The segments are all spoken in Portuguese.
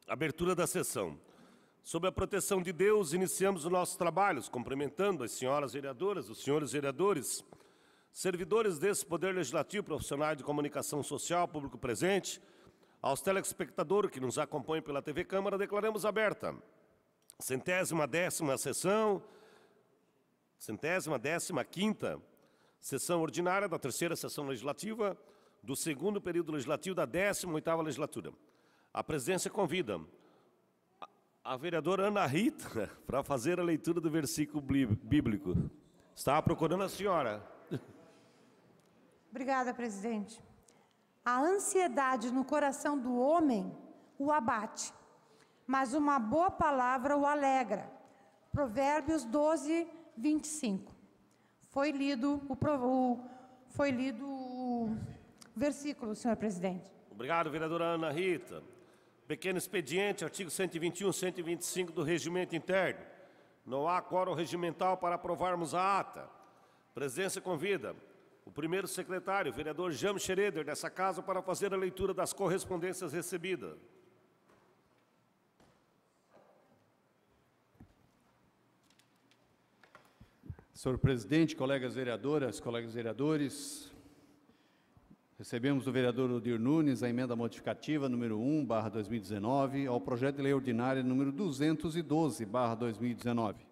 Abertura da sessão. Sob a proteção de Deus, iniciamos os nossos trabalhos, cumprimentando as senhoras vereadoras, os senhores vereadores, servidores desse Poder Legislativo, profissionais de comunicação social, público presente, aos telespectadores que nos acompanham pela TV Câmara, declaramos aberta a 110ª sessão, 115ª sessão ordinária da terceira sessão legislativa do segundo período legislativo da 18ª legislatura. A presidência convida a vereadora Ana Rita para fazer a leitura do versículo bíblico. Estava procurando a senhora. Obrigada, presidente. A ansiedade no coração do homem o abate, mas uma boa palavra o alegra. Provérbios 12, 25. Foi lido o versículo, senhor presidente. Obrigado, vereadora Ana Rita. Pequeno expediente, artigo 121, 125 do Regimento Interno. Não há quórum regimental para aprovarmos a ata. Presidência convida o primeiro secretário, o vereador James Schroeder, dessa casa, para fazer a leitura das correspondências recebidas. Senhor presidente, colegas vereadoras, colegas vereadores, recebemos do vereador Odir Nunes a emenda modificativa número 1/2019 ao projeto de lei ordinária número 212/2019.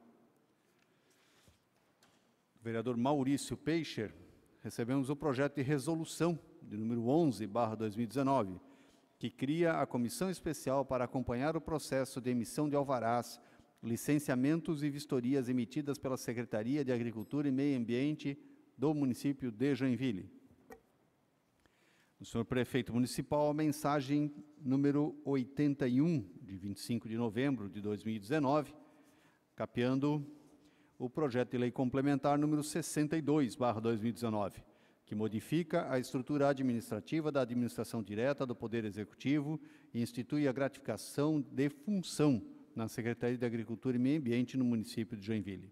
Do vereador Maurício Peixer, recebemos o projeto de resolução de número 11/2019, que cria a comissão especial para acompanhar o processo de emissão de alvarás, licenciamentos e vistorias emitidas pela Secretaria de Agricultura e Meio Ambiente do município de Joinville. Do senhor prefeito municipal, a mensagem número 81, de 25 de novembro de 2019, capeando o projeto de lei complementar número 62/2019, que modifica a estrutura administrativa da administração direta do Poder Executivo e institui a gratificação de função na Secretaria de Agricultura e Meio Ambiente no município de Joinville.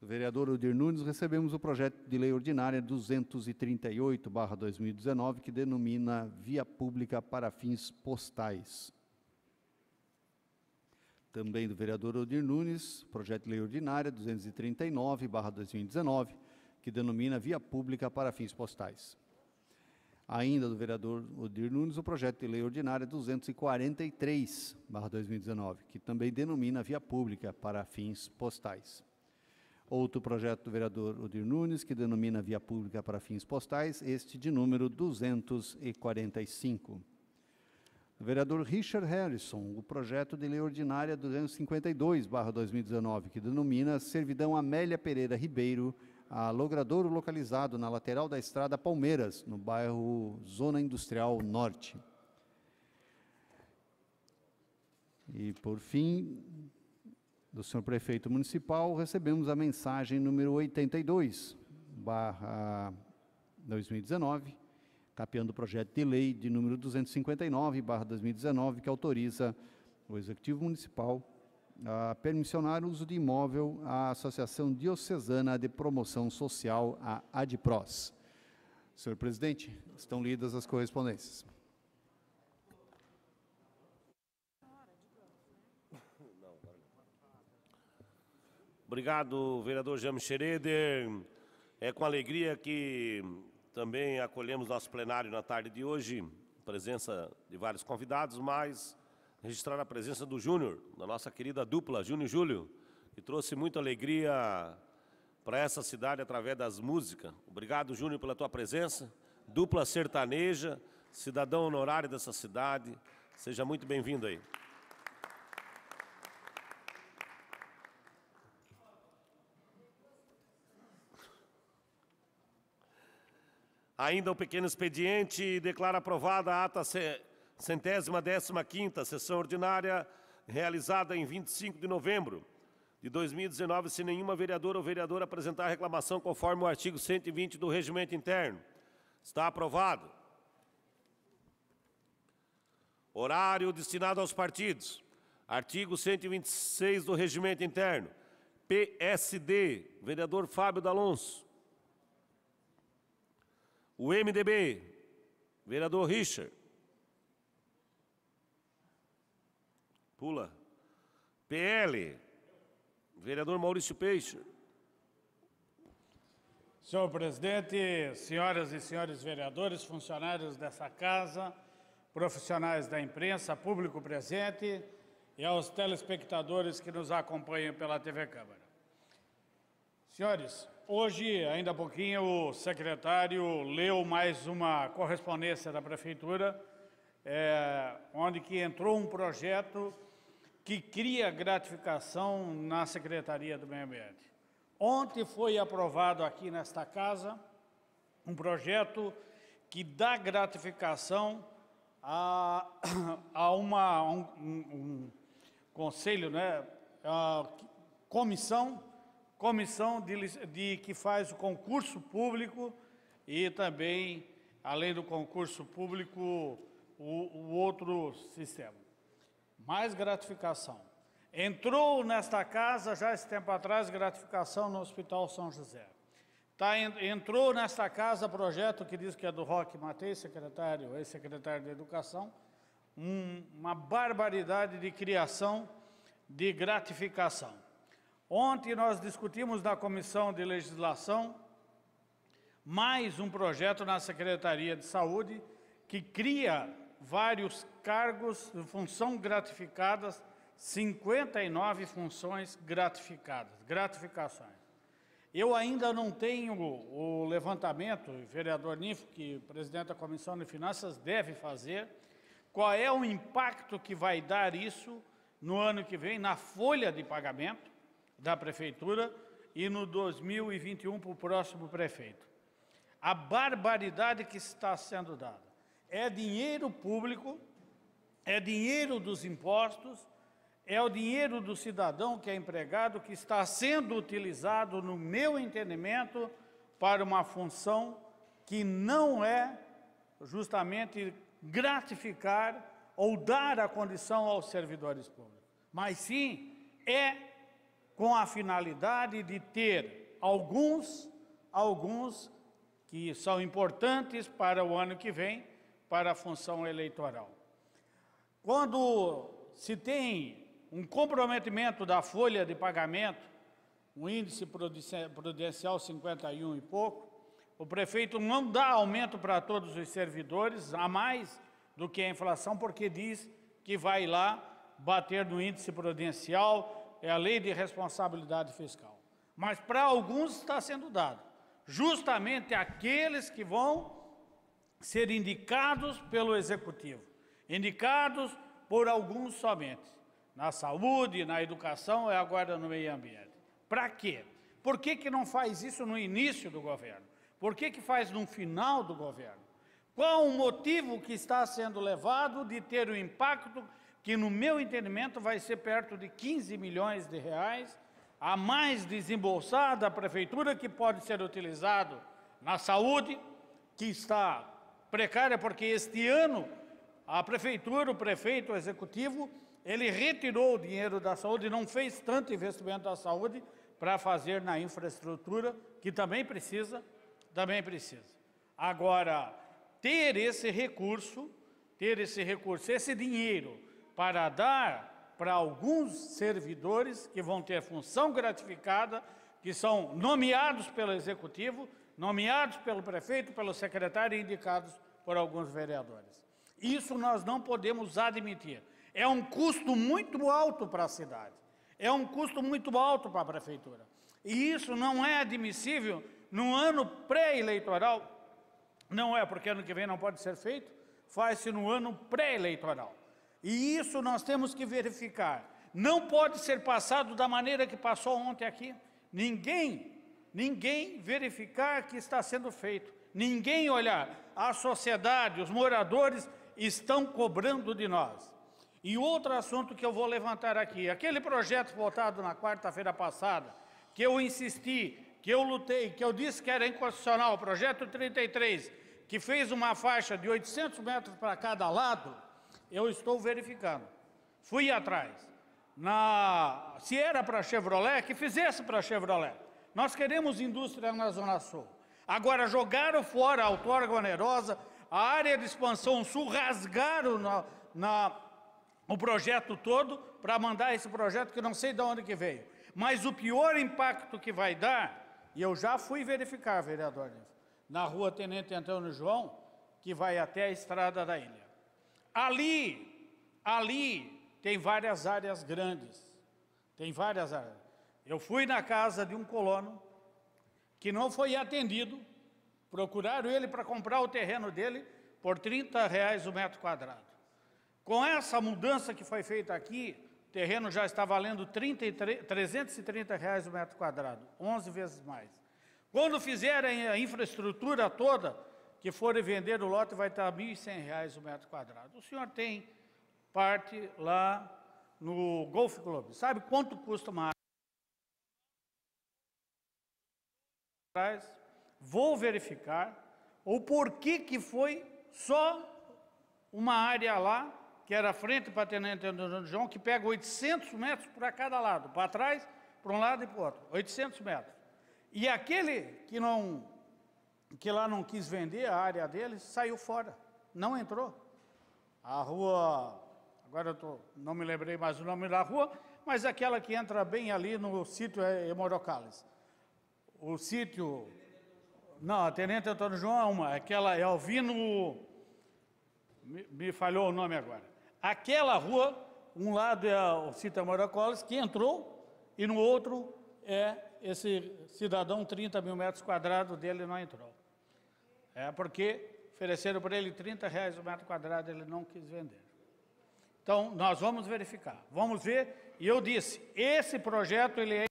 Do vereador Odir Nunes, recebemos o projeto de lei ordinária 238/2019, que denomina via pública para fins postais. Também do vereador Odir Nunes, projeto de lei ordinária 239/2019, que denomina via pública para fins postais. Ainda do vereador Odir Nunes, o projeto de lei ordinária 243/2019, que também denomina via pública para fins postais. Outro projeto do vereador Odir Nunes, que denomina via pública para fins postais, este de número 245. Do vereador Richard Harrison, o projeto de lei ordinária 252/2019, que denomina servidão Amélia Pereira Ribeiro, a logradouro localizado na lateral da estrada Palmeiras, no bairro Zona Industrial Norte. E, por fim, do senhor prefeito municipal, recebemos a mensagem número 82/2019, capeando o projeto de lei de número 259/2019, que autoriza o Executivo Municipal a permissionar o uso de imóvel à Associação Diocesana de Promoção Social, a ADPROS. Senhor presidente, estão lidas as correspondências. Obrigado, vereador James Schroeder. É com alegria que também acolhemos nosso plenário na tarde de hoje, presença de vários convidados, mas registrar a presença do Júnior, da nossa querida dupla, Júnior e Júlio, que trouxe muita alegria para essa cidade através das músicas. Obrigado, Júnior, pela tua presença. Dupla sertaneja, cidadão honorário dessa cidade. Seja muito bem-vindo aí. Ainda o pequeno expediente declara aprovada a ata 115ª sessão ordinária, realizada em 25 de novembro de 2019, se nenhuma vereadora ou vereadora apresentar reclamação conforme o artigo 120 do Regimento Interno. Está aprovado. Horário destinado aos partidos. Artigo 126 do Regimento Interno. PSD, vereador Fábio D'Alonso. O MDB, vereador Richard. Pula. PL, vereador Maurício Peixe. Senhor presidente, senhoras e senhores vereadores, funcionários dessa casa, profissionais da imprensa, público presente e aos telespectadores que nos acompanham pela TV Câmara. Senhores, hoje, ainda há pouquinho, o secretário leu mais uma correspondência da Prefeitura, onde que entrou um projeto que cria gratificação na Secretaria do Meio Ambiente. Ontem foi aprovado aqui nesta casa um projeto que dá gratificação a um conselho, né, a comissão que faz o concurso público e também, além do concurso público, o outro sistema. Mais gratificação. Entrou nesta casa, já esse tempo atrás, gratificação no Hospital São José. Entrou nesta casa projeto que diz que é do Roque Matei, secretário, ex-secretário de Educação, uma barbaridade de criação de gratificação. Ontem nós discutimos na Comissão de Legislação mais um projeto na Secretaria de Saúde que cria vários cargos de função gratificadas, 59 funções gratificações. Eu ainda não tenho o levantamento, o vereador Ninfo, que o presidente da Comissão de Finanças deve fazer, qual é o impacto que vai dar isso no ano que vem na folha de pagamento da Prefeitura e no 2021 para o próximo prefeito. A barbaridade que está sendo dada. É dinheiro público, é dinheiro dos impostos, é o dinheiro do cidadão que é empregado que está sendo utilizado, no meu entendimento, para uma função que não é justamente gratificar ou dar a condição aos servidores públicos, mas sim é com a finalidade de ter alguns que são importantes para o ano que vem, para a função eleitoral. Quando se tem um comprometimento da folha de pagamento, um índice prudencial 51 e pouco, o prefeito não dá aumento para todos os servidores, a mais do que a inflação, porque diz que vai lá bater no índice prudencial, é a lei de responsabilidade fiscal. Mas para alguns está sendo dado, justamente aqueles que vão ser indicados pelo Executivo, indicados por alguns somente, na saúde, na educação e agora no meio ambiente. Para quê? Por que não faz isso no início do governo? Por que faz no final do governo? Qual o motivo que está sendo levado de ter o impacto que, no meu entendimento, vai ser perto de 15 milhões de reais, a mais desembolsada a Prefeitura, que pode ser utilizado na saúde, que está precária, porque este ano a Prefeitura, o prefeito, o Executivo, ele retirou o dinheiro da saúde e não fez tanto investimento na saúde para fazer na infraestrutura, que também precisa. Agora, ter esse recurso, esse dinheiro para dar para alguns servidores que vão ter função gratificada, que são nomeados pelo Executivo, nomeados pelo prefeito, pelo secretário e indicados por alguns vereadores. Isso nós não podemos admitir. É um custo muito alto para a cidade, é um custo muito alto para a Prefeitura. E isso não é admissível no ano pré-eleitoral, não é, porque ano que vem não pode ser feito, faz-se no ano pré-eleitoral. E isso nós temos que verificar. Não pode ser passado da maneira que passou ontem aqui. Ninguém verificar que está sendo feito. Ninguém olhar. A sociedade, os moradores estão cobrando de nós. E outro assunto que eu vou levantar aqui, aquele projeto votado na quarta-feira passada, que eu insisti, que eu lutei, que eu disse que era inconstitucional, o projeto 33, que fez uma faixa de 800 metros para cada lado, eu estou verificando. Fui atrás. Se era para a Chevrolet, que fizesse para a Chevrolet. Nós queremos indústria na Zona Sul. Agora, jogaram fora a outorga onerosa, a área de expansão sul, rasgaram o projeto todo para mandar esse projeto que não sei de onde que veio. Mas o pior impacto que vai dar, e eu já fui verificar, vereador, na rua Tenente Antônio João, que vai até a estrada da ilha. Ali tem várias áreas grandes, tem várias áreas. Eu fui na casa de um colono que não foi atendido, procuraram ele para comprar o terreno dele por R$30 o metro quadrado. Com essa mudança que foi feita aqui, o terreno já está valendo R$330 o metro quadrado, 11 vezes mais. Quando fizerem a infraestrutura toda, que forem vender o lote, vai estar R$1.100 o metro quadrado. O senhor tem parte lá no Golf Club. Sabe quanto custa uma área? Vou verificar o porquê que foi só uma área lá, que era frente para Tenente Antônio João, que pega 800 metros para cada lado, para trás, para um lado e para o outro, 800 metros. E aquele que lá não quis vender a área dele, saiu fora, não entrou. A rua, agora não me lembrei mais o nome da rua, mas aquela que entra bem ali no sítio Hemorocales. O sítio... Não, a Tenente Antônio João é uma, aquela é Alvino... Me falhou o nome agora. Aquela rua, um lado é o sítio Hemorocales, que entrou, e no outro é esse cidadão, 30 mil metros quadrados dele não entrou. É porque ofereceram para ele R$30 o metro quadrado, ele não quis vender. Então, nós vamos verificar, vamos ver, e eu disse, esse projeto, ele é...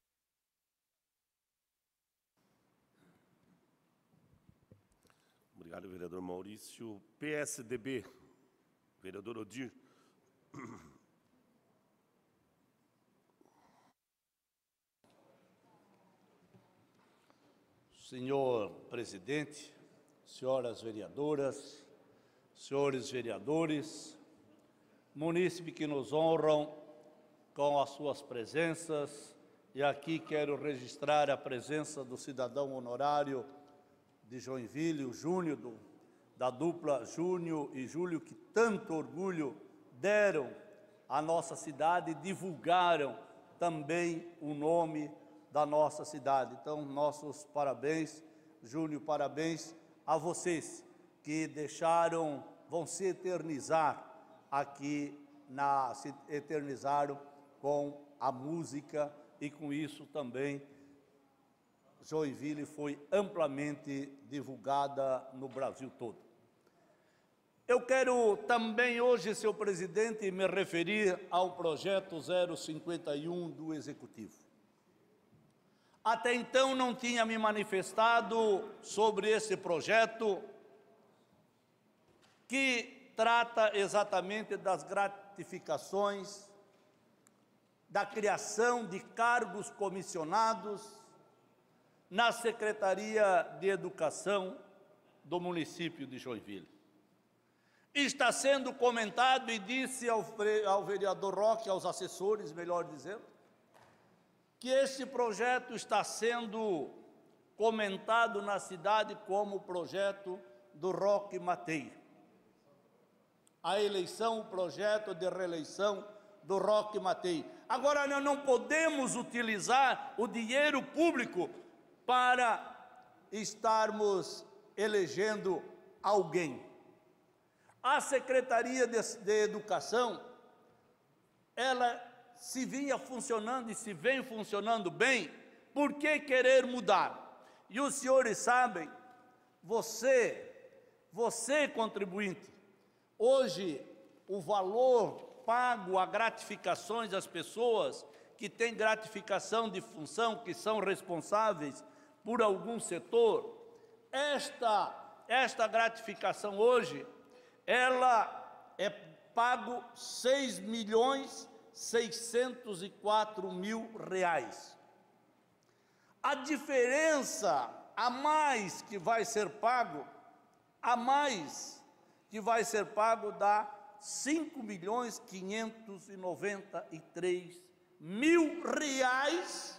Obrigado, vereador Maurício. PSDB, vereador Odir. Senhor presidente, senhoras vereadoras, senhores vereadores, munícipes que nos honram com as suas presenças, e aqui quero registrar a presença do cidadão honorário de Joinville, o Júnior, da dupla Júnior e Júlio, que tanto orgulho deram à nossa cidade e divulgaram também o nome da nossa cidade. Então, nossos parabéns, Júnior, parabéns a vocês que deixaram, vão se eternizar aqui, se eternizaram com a música, e com isso também Joinville foi amplamente divulgada no Brasil todo. Eu quero também hoje, senhor presidente, me referir ao projeto 051 do Executivo. Até então não tinha me manifestado sobre esse projeto, que trata exatamente das gratificações, da criação de cargos comissionados na Secretaria de Educação do município de Joinville. Está sendo comentado, e disse ao vereador Roque, aos assessores, melhor dizendo, que este projeto está sendo comentado na cidade como o projeto do Roque Matei. A eleição, o projeto de reeleição do Roque Matei. Agora, nós não podemos utilizar o dinheiro público para estarmos elegendo alguém. A Secretaria de Educação, ela se vinha funcionando e se vem funcionando bem, por que querer mudar? E os senhores sabem, você contribuinte, hoje o valor pago a gratificações das pessoas que têm gratificação de função, que são responsáveis por algum setor, esta gratificação hoje, ela é pago R$6.604.000. A diferença a mais que vai ser pago, dá R$5.593.000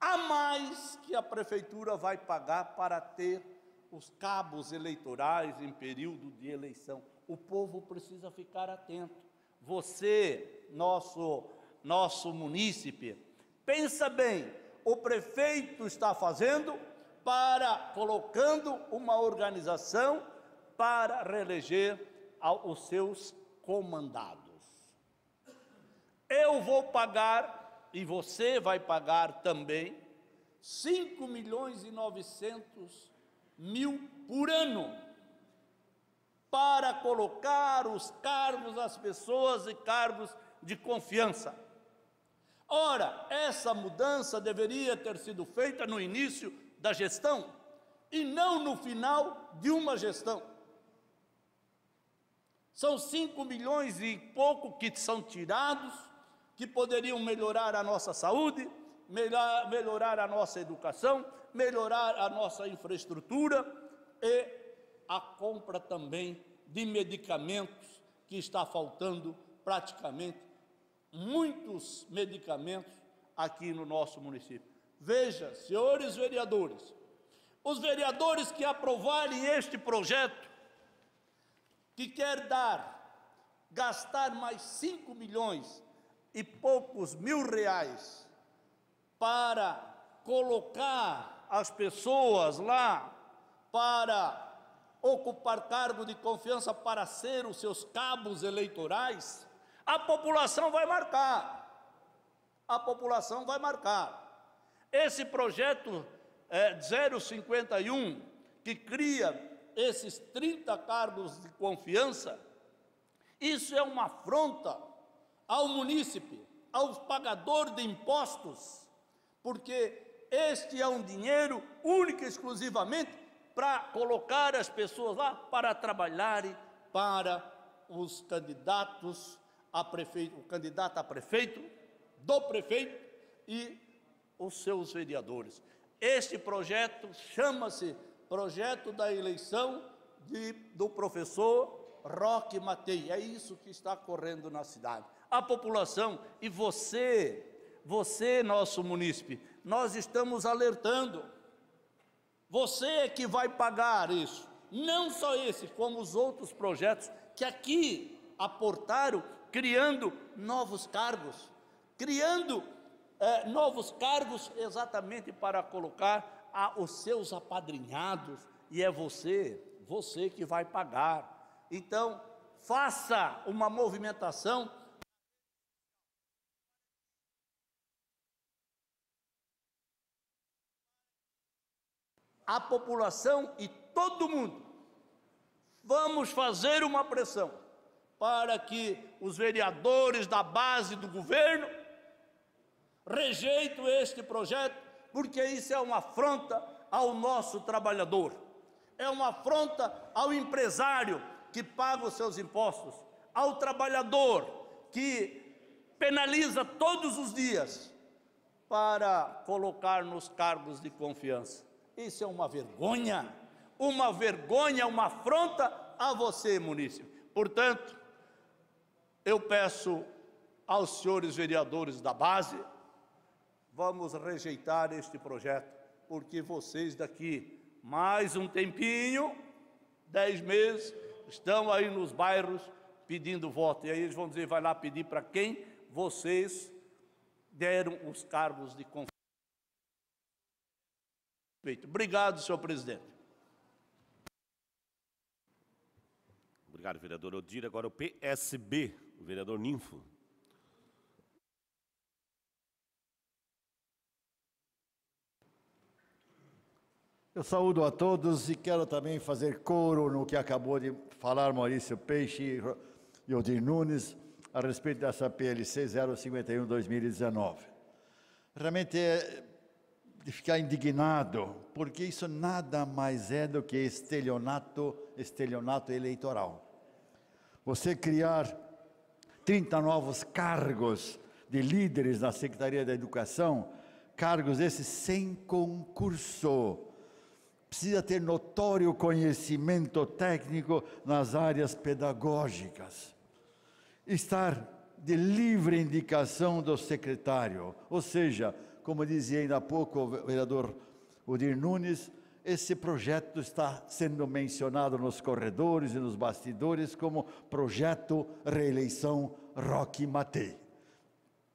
a mais que a prefeitura vai pagar para ter os cabos eleitorais em período de eleição. O povo precisa ficar atento. você, nosso munícipe, pensa bem, o prefeito está fazendo colocando uma organização para reeleger os seus comandados. Eu vou pagar, e você vai pagar também, 5.900.000 por ano, para colocar os cargos das pessoas e cargos de confiança. Ora, essa mudança deveria ter sido feita no início da gestão, e não no final de uma gestão. São 5 milhões e pouco que são tirados, que poderiam melhorar a nossa saúde, melhorar a nossa educação, melhorar a nossa infraestrutura e a compra também de medicamentos, que está faltando praticamente muitos medicamentos aqui no nosso município. Veja, senhores vereadores, os vereadores que aprovarem este projeto, que quer gastar mais 5 milhões e poucos mil reais para colocar as pessoas lá, para ocupar cargo de confiança, para ser os seus cabos eleitorais, a população vai marcar. A população vai marcar. Esse projeto 051, que cria esses 30 cargos de confiança, isso é uma afronta ao munícipe, ao pagador de impostos, porque este é um dinheiro único e exclusivamente para colocar as pessoas lá para trabalharem para os candidatos a prefeito, o candidato a prefeito, do prefeito e os seus vereadores. Este projeto chama-se Projeto da Eleição do professor Roque Matei. É isso que está ocorrendo na cidade. A população e você, nosso munícipe, nós estamos alertando. Você é que vai pagar isso. Não só esse, como os outros projetos que aqui aportaram, criando novos cargos. Novos cargos exatamente para colocar os seus apadrinhados, e é você que vai pagar. Então, faça uma movimentação. A população e todo mundo, vamos fazer uma pressão para que os vereadores da base do governo rejeitem este projeto, porque isso é uma afronta ao nosso trabalhador, é uma afronta ao empresário que paga os seus impostos, ao trabalhador que penaliza todos os dias para colocar nos cargos de confiança. Isso é uma vergonha, uma afronta a você, munícipe. Portanto, eu peço aos senhores vereadores da base, vamos rejeitar este projeto, porque vocês daqui mais um tempinho, 10 meses, estão aí nos bairros pedindo voto. E aí eles vão dizer, vai lá pedir para quem vocês deram os cargos de confiança. Obrigado, senhor presidente. Obrigado, vereador Odir. Agora o PSB, o vereador Ninfo. Eu saúdo a todos e quero também fazer coro no que acabou de falar Maurício Peixe e Odir Nunes a respeito dessa PLC 051/2019. Realmente é de ficar indignado, porque isso nada mais é do que estelionato eleitoral. Você criar 30 novos cargos de líderes na Secretaria da Educação, cargos esses sem concurso. Precisa ter notório conhecimento técnico nas áreas pedagógicas. Estar de livre indicação do secretário, ou seja, como dizia ainda há pouco o vereador Odir Nunes, esse projeto está sendo mencionado nos corredores e nos bastidores como projeto reeleição Roque Matei.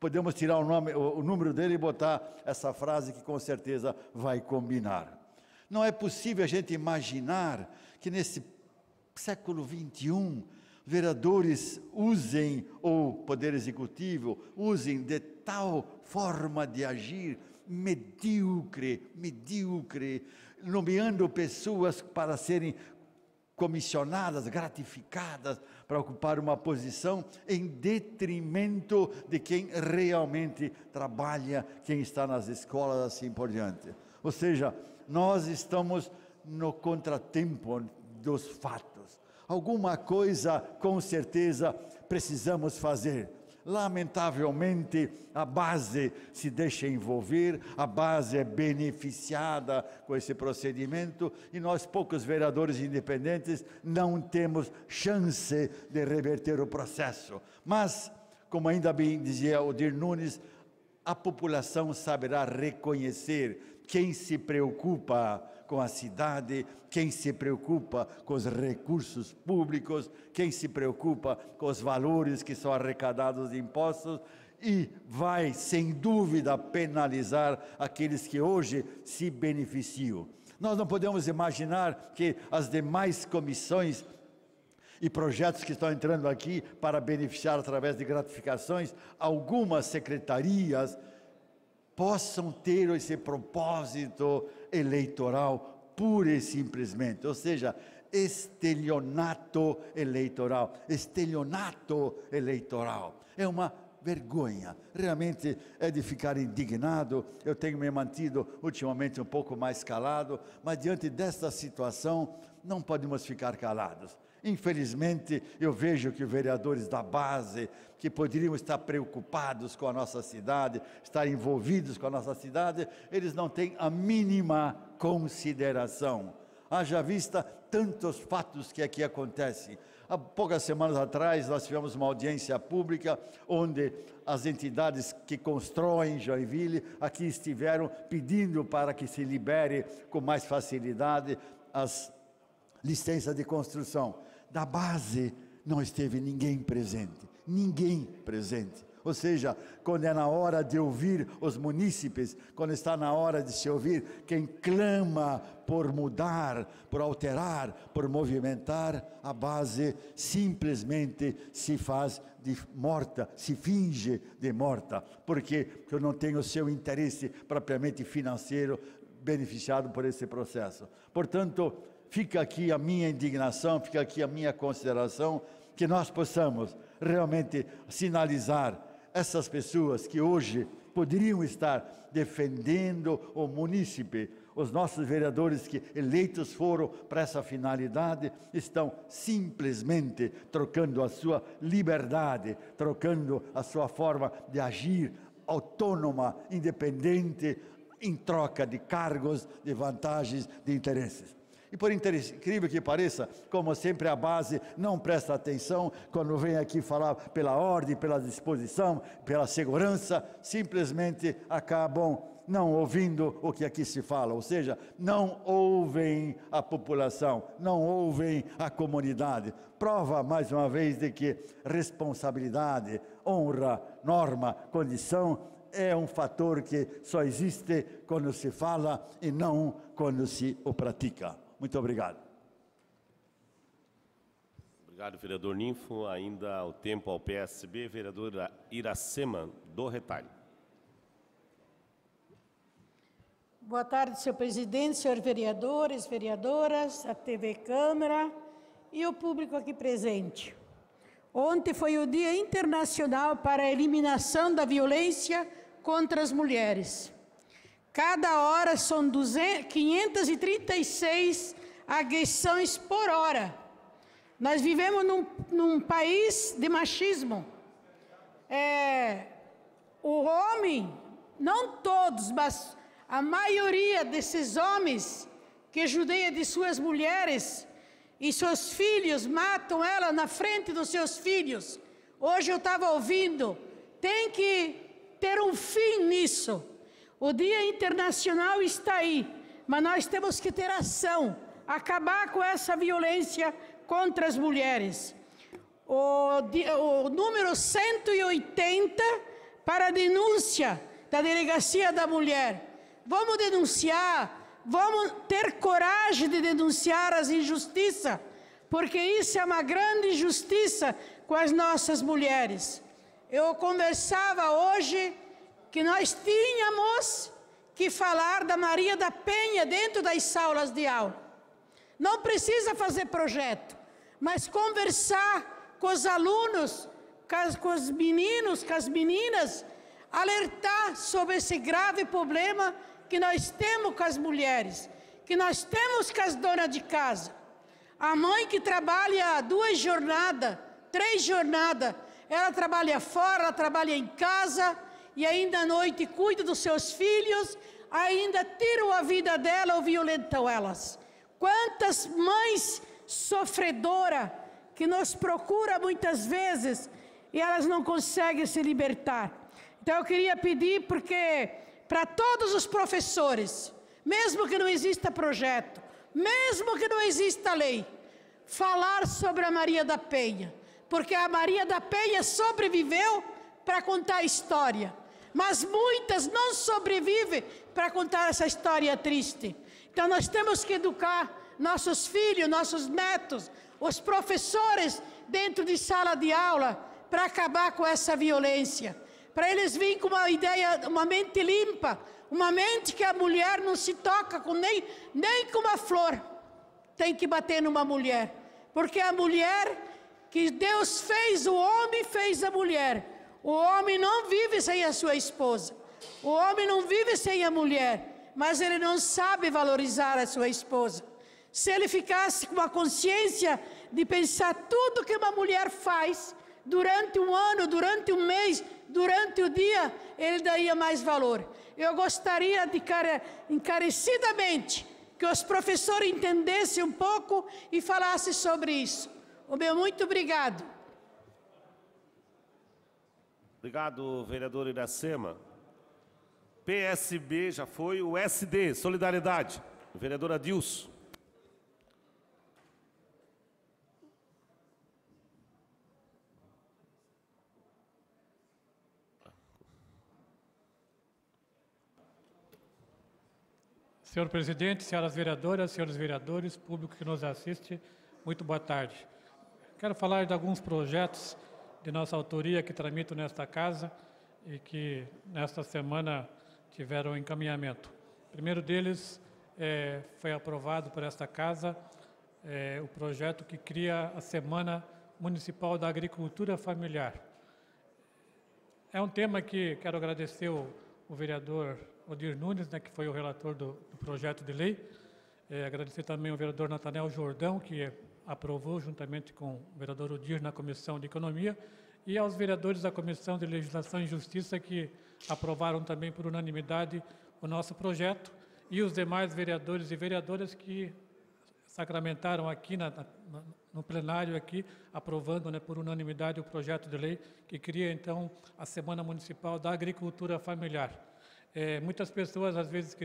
Podemos tirar o número dele e botar essa frase que com certeza vai combinar. Não é possível a gente imaginar que nesse século XXI, vereadores usem, ou Poder Executivo, usem de tal forma de agir medíocre, nomeando pessoas para serem comissionadas, gratificadas, para ocupar uma posição em detrimento de quem realmente trabalha, quem está nas escolas, assim por diante. Ou seja, nós estamos no contratempo dos fatos. Alguma coisa, com certeza, precisamos fazer. Lamentavelmente, a base se deixa envolver, a base é beneficiada com esse procedimento e nós, poucos vereadores independentes, não temos chance de reverter o processo. Mas, como ainda bem dizia Odir Nunes, a população saberá reconhecer quem se preocupa com a cidade, quem se preocupa com os recursos públicos, quem se preocupa com os valores que são arrecadados de impostos e vai, sem dúvida, penalizar aqueles que hoje se beneficiam. Nós não podemos imaginar que as demais comissões e projetos que estão entrando aqui para beneficiar através de gratificações, algumas secretarias possam ter esse propósito eleitoral pura e simplesmente, ou seja, estelionato eleitoral. É uma vergonha, realmente é de ficar indignado. Eu tenho me mantido ultimamente um pouco mais calado, mas diante desta situação não podemos ficar calados. Infelizmente, eu vejo que os vereadores da base, que poderiam estar preocupados com a nossa cidade, estar envolvidos com a nossa cidade, eles não têm a mínima consideração. Haja vista tantos fatos que aqui acontecem. Há poucas semanas atrás, nós tivemos uma audiência pública, onde as entidades que constroem Joinville aqui estiveram pedindo para que se libere com mais facilidade as licenças de construção. Da base não esteve ninguém presente. Ou seja, quando é na hora de ouvir os munícipes, quando está na hora de se ouvir quem clama por mudar, por alterar, por movimentar, a base simplesmente se faz de morta, se finge de morta, porque eu não tenho o seu interesse propriamente financeiro beneficiado por esse processo. Portanto, fica aqui a minha indignação, fica aqui a minha consideração, que nós possamos realmente sinalizar essas pessoas que hoje poderiam estar defendendo o munícipe, os nossos vereadores que eleitos foram para essa finalidade, estão simplesmente trocando a sua liberdade, trocando a sua forma de agir autônoma, independente, em troca de cargos, de vantagens, de interesses. E por incrível que pareça, como sempre a base não presta atenção quando vem aqui falar pela ordem, pela disposição, pela segurança, simplesmente acabam não ouvindo o que aqui se fala, ou seja, não ouvem a população, não ouvem a comunidade. Prova mais uma vez de que responsabilidade, honra, norma, condição é um fator que só existe quando se fala e não quando se o pratica. Muito obrigado. Obrigado, vereador Ninfo. Ainda o tempo ao PSB, vereadora Iracema do Retalho. Boa tarde, senhor presidente, senhores vereadores, vereadoras, a TV Câmara e o público aqui presente. Ontem foi o Dia Internacional para a Eliminação da Violência contra as Mulheres. Cada hora são 536 agressões por hora. Nós vivemos num país de machismo. O homem, não todos, mas a maioria desses homens que judiam de suas mulheres e seus filhos, matam ela na frente dos seus filhos. Hoje eu estava ouvindo, tem que ter um fim nisso. O Dia Internacional está aí, mas nós temos que ter ação, acabar com essa violência contra as mulheres. o número 180 para a denúncia da Delegacia da Mulher. Vamos denunciar, vamos ter coragem de denunciar as injustiças, porque isso é uma grande injustiça com as nossas mulheres. Eu conversava hoje que nós tínhamos que falar da Maria da Penha dentro das salas de aula. Não precisa fazer projeto, mas conversar com os alunos, com os meninos, com as meninas, alertar sobre esse grave problema que nós temos com as mulheres, que nós temos com as donas de casa. A mãe que trabalha 2 jornadas, 3 jornadas, ela trabalha fora, ela trabalha em casa, e ainda à noite cuida dos seus filhos, ainda tiram a vida dela ou violentam elas. Quantas mães sofredoras que nos procuram muitas vezes e elas não conseguem se libertar. Então eu queria pedir, porque para todos os professores, mesmo que não exista projeto, mesmo que não exista lei, falar sobre a Maria da Penha, porque a Maria da Penha sobreviveu para contar a história, mas muitas não sobrevivem para contar essa história triste. Então nós temos que educar nossos filhos, nossos netos, os professores dentro de sala de aula, para acabar com essa violência, para eles virem com uma ideia, uma mente limpa, uma mente que a mulher não se toca com nem com uma flor, tem que bater numa mulher, porque a mulher que Deus fez, o homem fez a mulher, o homem não vive sem a sua esposa, o homem não vive sem a mulher, mas ele não sabe valorizar a sua esposa. Se ele ficasse com a consciência de pensar tudo que uma mulher faz durante um ano, durante um mês, durante o dia, ele daria mais valor. Eu gostaria de encarecidamente que os professores entendessem um pouco e falassem sobre isso. O meu muito obrigado. Obrigado, vereador Iracema. PSB já foi, o SD, Solidariedade, o vereador Adilson. Senhor presidente, senhoras vereadoras, senhores vereadores, público que nos assiste, muito boa tarde. Quero falar de alguns projetos de nossa autoria que tramitam nesta casa e que nesta semana tiveram encaminhamento. O primeiro deles foi aprovado por esta casa o projeto que cria a Semana Municipal da Agricultura Familiar. É um tema que quero agradecer o vereador Odir Nunes, que foi o relator do projeto de lei. Agradecer também ao vereador Natanel Jordão, que aprovou juntamente com o vereador Odir na Comissão de Economia, e aos vereadores da Comissão de Legislação e Justiça, que aprovaram também por unanimidade o nosso projeto, e os demais vereadores e vereadoras que sacramentaram aqui no plenário, aqui, aprovando por unanimidade o projeto de lei que cria, então, a Semana Municipal da Agricultura Familiar. Muitas pessoas, às vezes,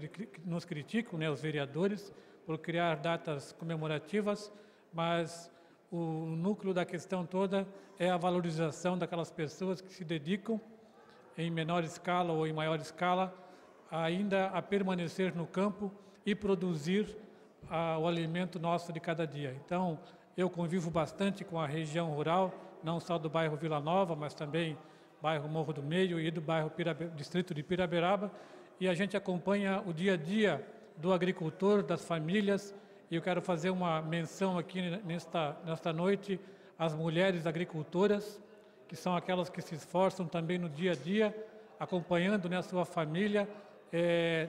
nos criticam, os vereadores, por criar datas comemorativas, mas o núcleo da questão toda é a valorização daquelas pessoas que se dedicam, em menor escala ou em maior escala, ainda a permanecer no campo e produzir o alimento nosso de cada dia. Então, eu convivo bastante com a região rural, não só do bairro Vila Nova, mas também bairro Morro do Meio e do bairro distrito de Piraberaba, e a gente acompanha o dia a dia do agricultor, das famílias, e eu quero fazer uma menção aqui nesta noite às mulheres agricultoras, que são aquelas que se esforçam também no dia a dia, acompanhando a sua família,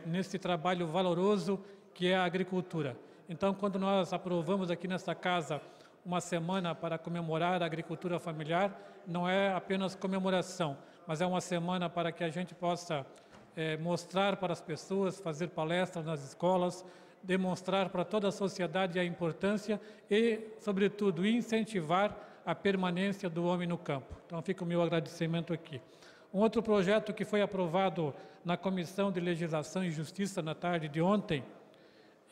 nesse trabalho valoroso que é a agricultura. Então, quando nós aprovamos aqui nesta casa uma semana para comemorar a agricultura familiar, não é apenas comemoração, mas é uma semana para que a gente possa mostrar para as pessoas, fazer palestras nas escolas, demonstrar para toda a sociedade a importância e, sobretudo, incentivar a permanência do homem no campo. Então, fica o meu agradecimento aqui. Um outro projeto que foi aprovado na Comissão de Legislação e Justiça na tarde de ontem,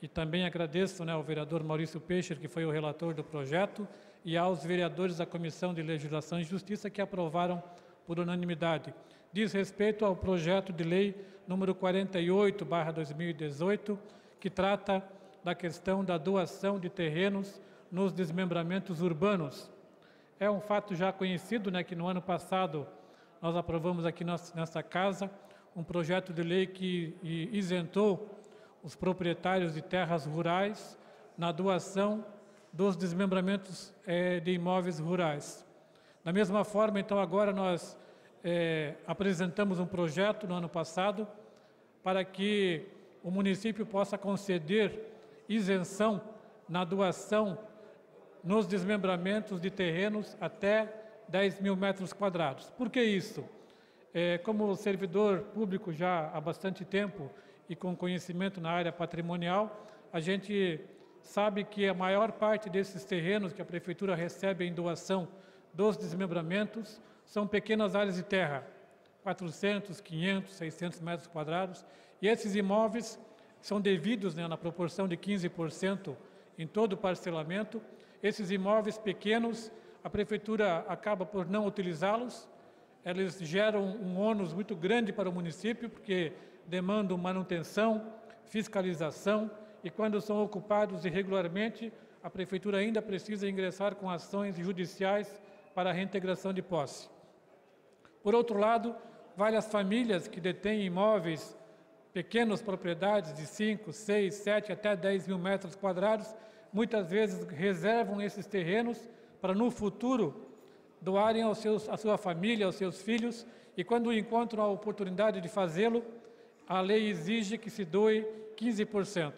e também agradeço ao vereador Maurício Peixe, que foi o relator do projeto, e aos vereadores da Comissão de Legislação e Justiça que aprovaram por unanimidade. Diz respeito ao projeto de lei número 48/2018, que trata da questão da doação de terrenos nos desmembramentos urbanos. É um fato já conhecido, né, que no ano passado nós aprovamos aqui nesta casa um projeto de lei que isentou os proprietários de terras rurais na doação dos desmembramentos de imóveis rurais. Da mesma forma, então, agora nós apresentamos um projeto no ano passado para que o município possa conceder isenção na doação nos desmembramentos de terrenos até 10 mil metros quadrados. Por que isso? Como servidor público já há bastante tempo e com conhecimento na área patrimonial, a gente sabe que a maior parte desses terrenos que a Prefeitura recebe em doação dos desmembramentos são pequenas áreas de terra, 400, 500, 600 metros quadrados, e esses imóveis são devidos, né, na proporção de 15% em todo o parcelamento. Esses imóveis pequenos, a Prefeitura acaba por não utilizá-los, eles geram um ônus muito grande para o município, porque demandam manutenção, fiscalização, e quando são ocupados irregularmente, a Prefeitura ainda precisa ingressar com ações judiciais para a reintegração de posse. Por outro lado, várias famílias que detêm imóveis, pequenas propriedades de 5, 6, 7 até 10 mil metros quadrados, muitas vezes reservam esses terrenos para no futuro doarem à sua família, aos seus filhos, e quando encontram a oportunidade de fazê-lo, a lei exige que se doe 15%,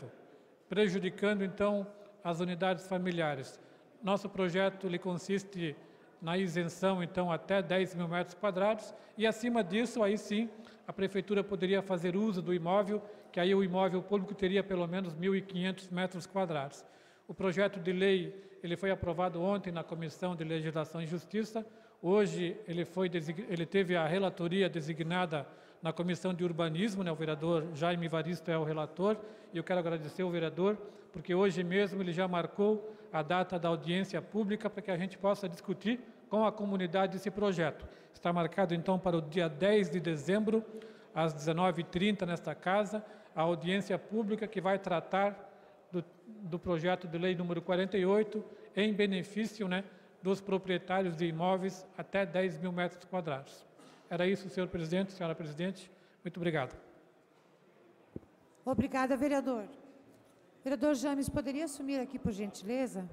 prejudicando então as unidades familiares. Nosso projeto ele consiste na isenção então até 10 mil metros quadrados e acima disso aí sim a Prefeitura poderia fazer uso do imóvel, que aí o imóvel público teria pelo menos 1.500 metros quadrados. O projeto de lei ele foi aprovado ontem na Comissão de Legislação e Justiça. Hoje ele teve a relatoria designada na Comissão de Urbanismo, né? O vereador Jaime Evaristo é o relator, e eu quero agradecer ao vereador, porque hoje mesmo ele já marcou a data da audiência pública para que a gente possa discutir com a comunidade esse projeto. Está marcado então para o dia 10 de dezembro, às 19h30, nesta casa, a audiência pública que vai tratar do projeto de lei número 48, em benefício, né, dos proprietários de imóveis até 10 mil metros quadrados. Era isso, senhor presidente, senhora presidente. Muito obrigado. Obrigada, vereador. Vereador James, poderia assumir aqui, por gentileza?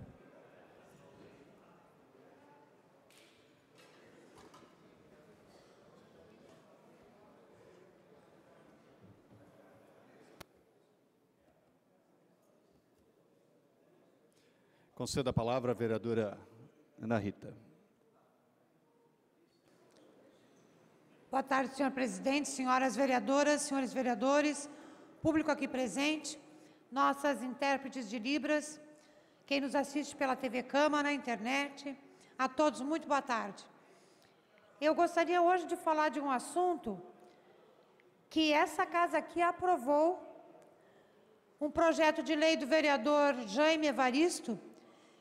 Concedo a palavra à vereadora Ana Rita. Boa tarde, senhor presidente, senhoras vereadoras, senhores vereadores, público aqui presente, nossas intérpretes de Libras, quem nos assiste pela TV Câmara, na internet, a todos, muito boa tarde. Eu gostaria hoje de falar de um assunto que essa casa aqui aprovou, um projeto de lei do vereador Jaime Evaristo,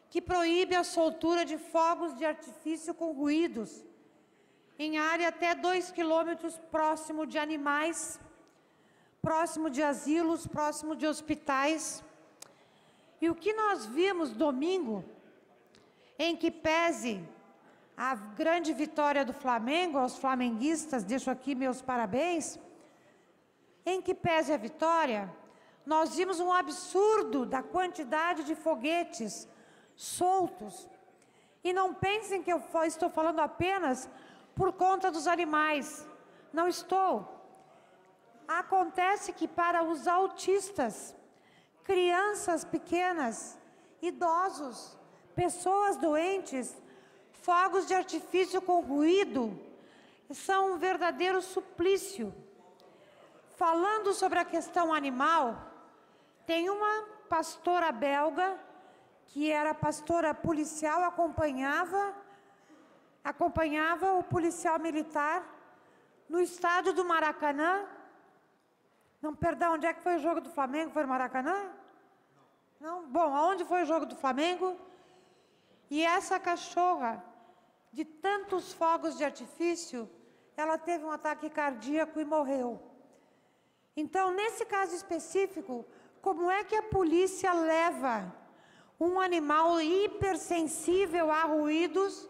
que proíbe a soltura de fogos de artifício com ruídos em área até 2 quilômetros próximo de animais, próximo de asilos, próximo de hospitais. E o que nós vimos domingo, em que pese a grande vitória do Flamengo, aos flamenguistas, deixo aqui meus parabéns, em que pese a vitória, nós vimos um absurdo da quantidade de foguetes soltos. E não pensem que eu estou falando apenas por conta dos animais. Não estou. Acontece que para os autistas, crianças pequenas, idosos, pessoas doentes, fogos de artifício com ruído são um verdadeiro suplício. Falando sobre a questão animal, tem uma pastora belga que era pastora policial, acompanhava o policial militar no estádio do Maracanã. Não, perdão, onde é que foi o jogo do Flamengo? Foi no Maracanã? Não? Bom, aonde foi o jogo do Flamengo? E essa cachorra, de tantos fogos de artifício, ela teve um ataque cardíaco e morreu. Então, nesse caso específico, como é que a polícia leva um animal hipersensível a ruídos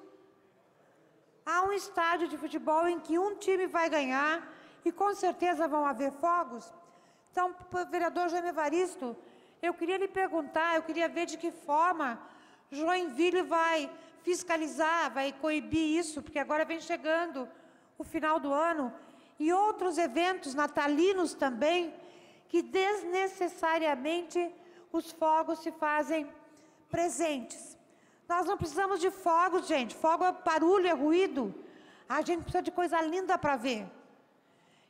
a um estádio de futebol em que um time vai ganhar e com certeza vão haver fogos? Então, vereador Jaime Evaristo, eu queria lhe perguntar, eu queria ver de que forma Joinville vai fiscalizar, vai coibir isso, porque agora vem chegando o final do ano, e outros eventos natalinos também, que desnecessariamente os fogos se fazem presentes. Nós não precisamos de fogos, gente. Fogo é barulho, é ruído. A gente precisa de coisa linda para ver.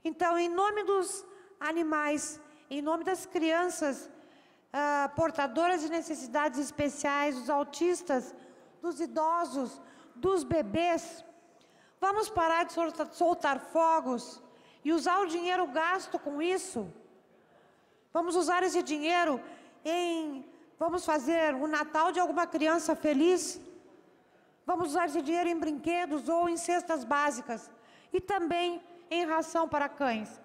Então, em nome dos animais, em nome das crianças portadoras de necessidades especiais, dos autistas, dos idosos, dos bebês, vamos parar de soltar fogos e usar o dinheiro gasto com isso. Vamos usar esse dinheiro vamos fazer o Natal de alguma criança feliz. Vamos usar esse dinheiro em brinquedos ou em cestas básicas. E também em ração para cães.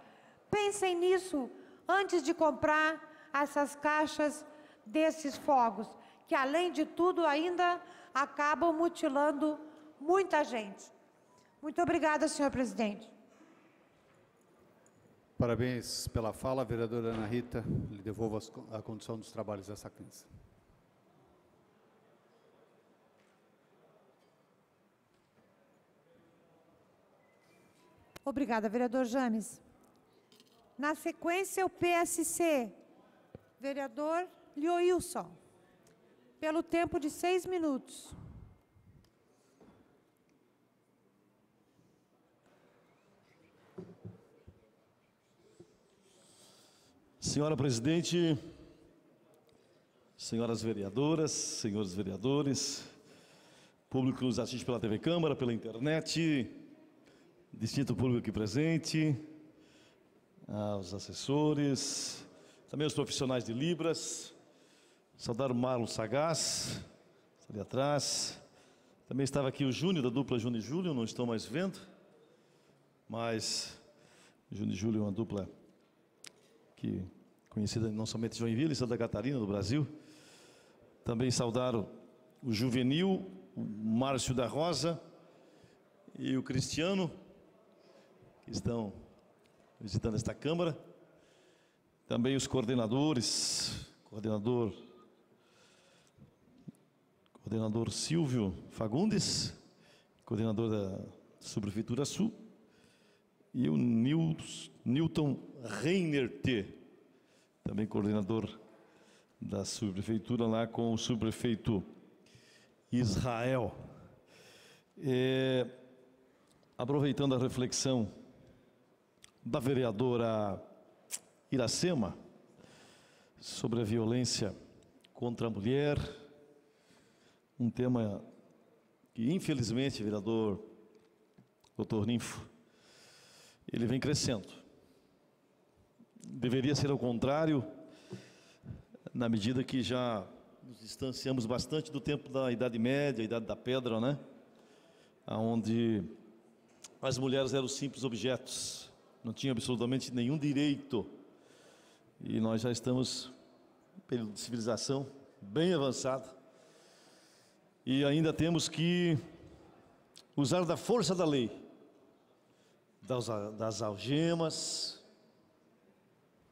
Pensem nisso antes de comprar essas caixas desses fogos, que além de tudo ainda acabam mutilando muita gente. Muito obrigada, senhor presidente. Parabéns pela fala, vereadora Ana Rita. Lhe devolvo a condução dos trabalhos dessa casa. Obrigada, vereador James. Na sequência, o PSC, vereador Lioilson, pelo tempo de 6 minutos. Senhora presidente, senhoras vereadoras, senhores vereadores, público que nos assiste pela TV Câmara, pela internet, distinto público aqui presente, aos assessores, também os profissionais de Libras, saudar o Marlon Sagaz, ali atrás, também estava aqui o Júnior, da dupla Júnior e Júlio, não estou mais vendo, mas Júnior e Júlio é uma dupla que conhecida não somente em Joinville, em Santa Catarina, do Brasil. Também saudar o Juvenil, o Márcio da Rosa e o Cristiano, que estão visitando esta Câmara. Também os coordenadores, coordenador Silvio Fagundes, coordenador da Subprefeitura Sul, e o Newton Reinert, também coordenador da subprefeitura, lá com o subprefeito Israel. Aproveitando a reflexão da vereadora Iracema sobre a violência contra a mulher, um tema que, infelizmente, vereador Dr. Ninfo, ele vem crescendo. Deveria ser ao contrário, na medida que já nos distanciamos bastante do tempo da Idade Média, a Idade da Pedra, né? Onde as mulheres eram simples objetos, não tinham absolutamente nenhum direito. E nós já estamos em período de civilização bem avançado. E ainda temos que usar da força da lei, das algemas,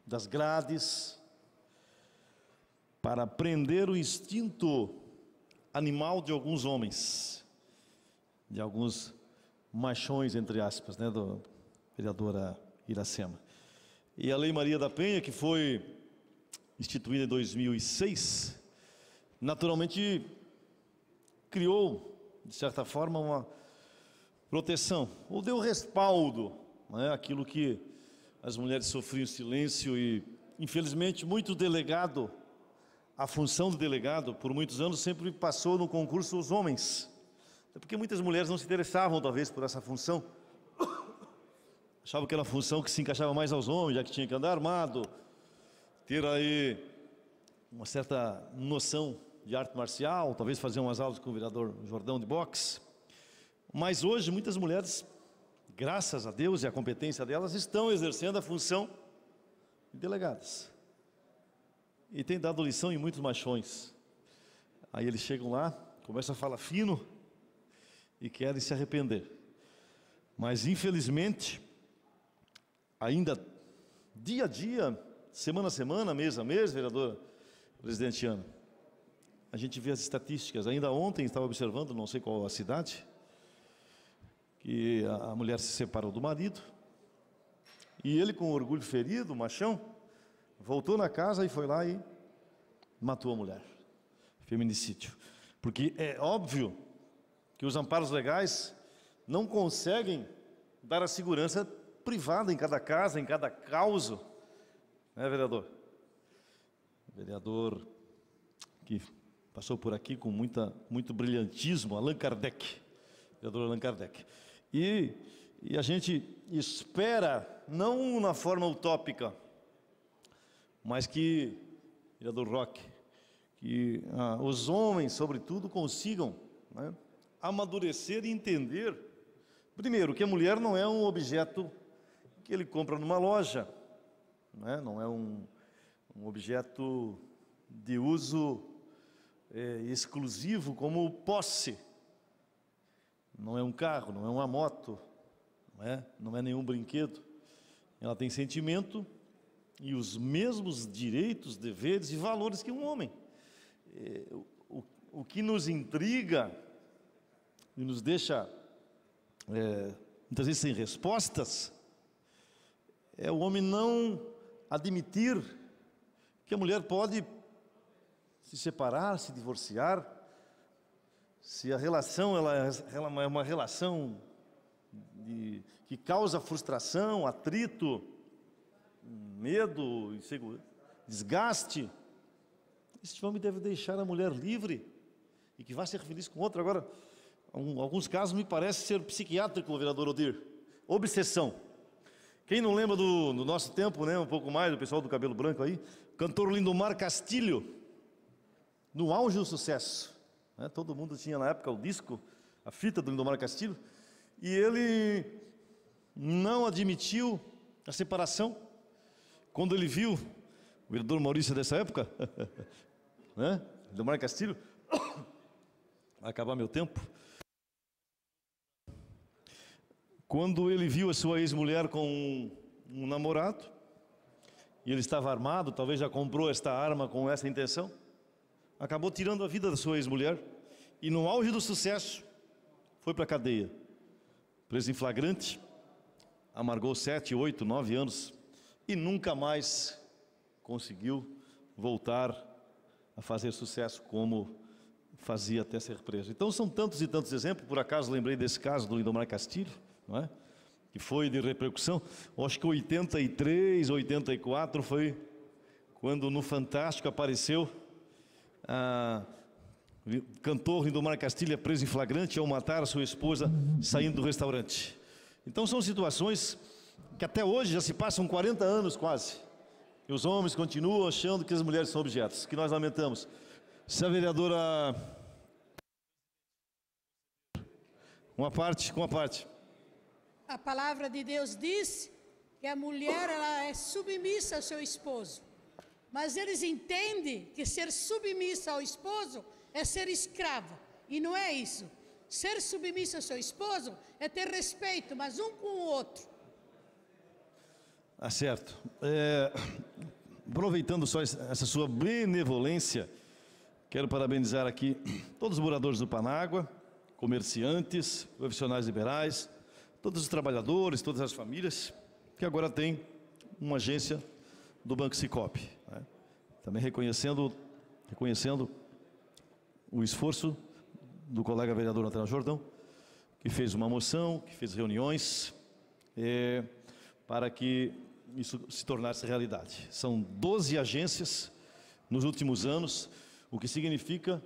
das grades, para prender o instinto animal de alguns homens, de alguns machões, entre aspas, né, do vereadora Iracema. E a Lei Maria da Penha, que foi instituída em 2006, naturalmente criou, de certa forma, uma proteção, ou deu respaldo, né, àquilo que as mulheres sofriam silêncio e, infelizmente, muito delegado, a função do delegado, por muitos anos, sempre passou no concurso os homens. É porque muitas mulheres não se interessavam, talvez, por essa função. Achavam que era uma função que se encaixava mais aos homens, já que tinha que andar armado, ter aí uma certa noção de arte marcial, talvez fazer umas aulas com o vereador Jordão de boxe. Mas hoje muitas mulheres, graças a Deus e à competência delas, estão exercendo a função de delegadas. E tem dado lição em muitos machões. Aí eles chegam lá, começam a falar fino e querem se arrepender. Mas infelizmente, ainda dia a dia, semana a semana, mês a mês, vereadora presidente Ana, a gente vê as estatísticas. Ainda ontem estava observando, não sei qual a cidade, que a mulher se separou do marido, e ele, com orgulho ferido, machão, voltou na casa e foi lá e matou a mulher. Feminicídio. Porque é óbvio que os amparos legais não conseguem dar a segurança privada em cada casa, em cada causo. Né, vereador? Vereador que passou por aqui com muito brilhantismo, Allan Kardec. Vereador Allan Kardec. E a gente espera, não na forma utópica, mas que, vereador Roque, que os homens, sobretudo, consigam, né, amadurecer e entender, primeiro, que a mulher não é um objeto que ele compra numa loja, né, não é um objeto de uso exclusivo como posse. Não é um carro, não é uma moto, não é nenhum brinquedo. Ela tem sentimento e os mesmos direitos, deveres e valores que um homem. O que nos intriga e nos deixa muitas vezes sem respostas é o homem não admitir que a mulher pode se separar, se divorciar, se a relação ela é uma relação que causa frustração, atrito, medo, insegurança, desgaste. Este homem deve deixar a mulher livre e que vá ser feliz com outra. Agora, alguns casos me parece ser psiquiátrico, vereador Odir. Obsessão. Quem não lembra do nosso tempo, né, um pouco mais, do pessoal do cabelo branco aí, cantor Lindomar Castilho, no auge do sucesso. Né, todo mundo tinha na época o disco, a fita do Lindomar Castilho, e ele não admitiu a separação. Quando ele viu, o vereador Maurício dessa época, né, Lindomar Castilho, vai acabar meu tempo. Quando ele viu a sua ex-mulher com um namorado, e ele estava armado, talvez já comprou esta arma com essa intenção, acabou tirando a vida da sua ex-mulher, e no auge do sucesso, foi para a cadeia. Preso em flagrante, amargou 7, 8, 9 anos, e nunca mais conseguiu voltar a fazer sucesso como fazia até ser preso. Então são tantos e tantos exemplos. Por acaso lembrei desse caso do Lindomar Castilho, não é? Que foi de repercussão. Acho que 83, 84 foi quando no Fantástico apareceu o cantor Lindomar Castilho preso em flagrante ao matar a sua esposa saindo do restaurante. Então são situações que até hoje já se passam 40 anos quase. E os homens continuam achando que as mulheres são objetos, que nós lamentamos. Se a vereadora... com a parte. A palavra de Deus diz que a mulher ela é submissa ao seu esposo. Mas eles entendem que ser submissa ao esposo é ser escrava. E não é isso. Ser submissa ao seu esposo é ter respeito, mas um com o outro. Certo. Aproveitando só essa sua benevolência, quero parabenizar aqui todos os moradores do Panágua, comerciantes, profissionais liberais, todos os trabalhadores, todas as famílias, que agora têm uma agência do Banco Sicoob, né? Também reconhecendo o esforço do colega vereador Antônio Jordão, que fez uma moção, que fez reuniões, para que isso se tornasse realidade. São 12 agências nos últimos anos, o que significa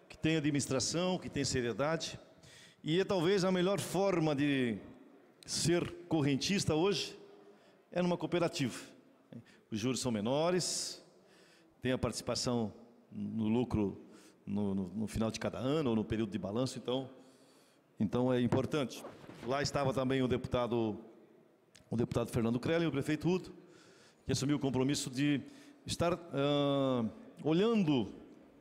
que tem administração, que tem seriedade, e talvez a melhor forma de ser correntista hoje é numa cooperativa. Os juros são menores, tem a participação no lucro no final de cada ano ou no período de balanço, então é importante. Lá estava também o deputado Fernando Crelli, o prefeito Udo, que assumiu o compromisso de estar olhando,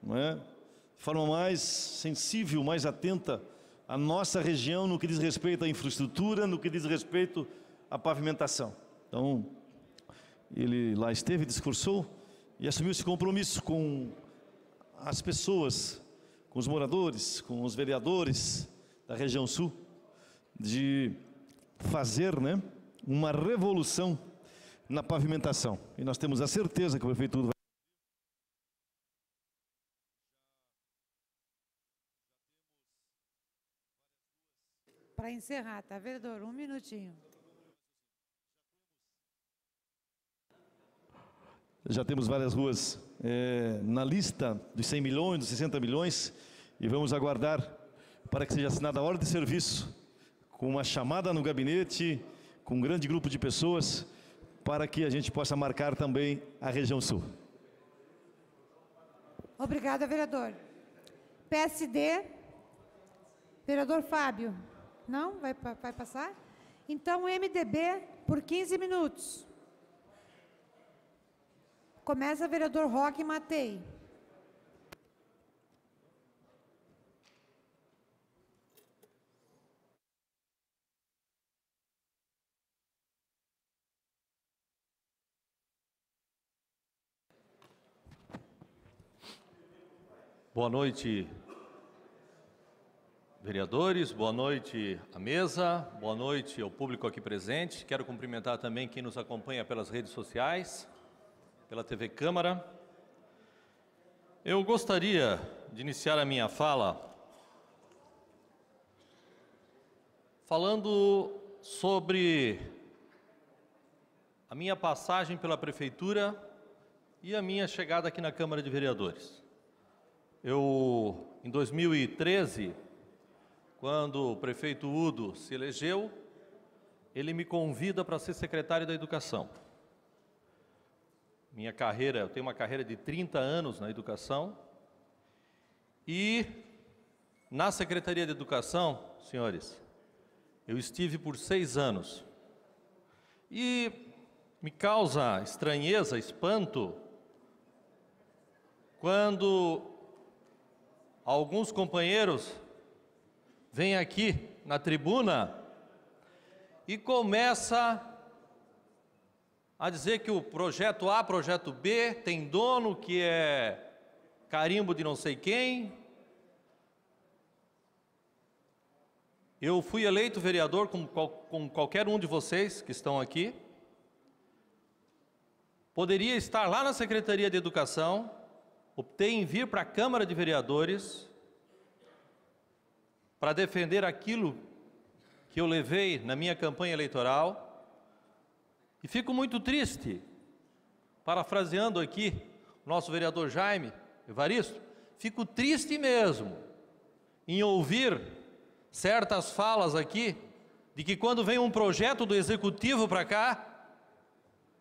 não é, de forma mais sensível, mais atenta à nossa região no que diz respeito à infraestrutura, no que diz respeito à pavimentação. Então, ele lá esteve, discursou e assumiu esse compromisso com as pessoas, com os moradores, com os vereadores da região sul, de fazer, né, uma revolução na pavimentação. E nós temos a certeza que o prefeito Udo vai... Para encerrar, tá, vereador? Um minutinho. Já temos várias ruas na lista dos 100 milhões, dos 60 milhões, e vamos aguardar para que seja assinada a ordem de serviço, com uma chamada no gabinete, com um grande grupo de pessoas, para que a gente possa marcar também a região sul. Obrigada, vereador. PSD, vereador Fábio. Não? Vai passar? Então, MDB, por 15 minutos. Começa, vereador Roque Matei. Boa noite, vereadores, boa noite à mesa, boa noite ao público aqui presente. Quero cumprimentar também quem nos acompanha pelas redes sociais, pela TV Câmara. Eu gostaria de iniciar a minha fala falando sobre a minha passagem pela Prefeitura e a minha chegada aqui na Câmara de Vereadores. Eu, em 2013, quando o prefeito Udo se elegeu, ele me convida para ser secretário da Educação. Minha carreira, eu tenho uma carreira de 30 anos na educação, e na Secretaria de Educação, senhores, eu estive por 6 anos. E me causa estranheza, espanto, quando alguns companheiros vêm aqui na tribuna e começa a dizer que o projeto A, projeto B, tem dono que é carimbo de não sei quem. Eu fui eleito vereador com qualquer um de vocês que estão aqui. Poderia estar lá na Secretaria de Educação, optei em vir para a Câmara de Vereadores para defender aquilo que eu levei na minha campanha eleitoral. E fico muito triste, parafraseando aqui o nosso vereador Jaime Evaristo, fico triste mesmo em ouvir certas falas aqui, de que quando vem um projeto do Executivo para cá,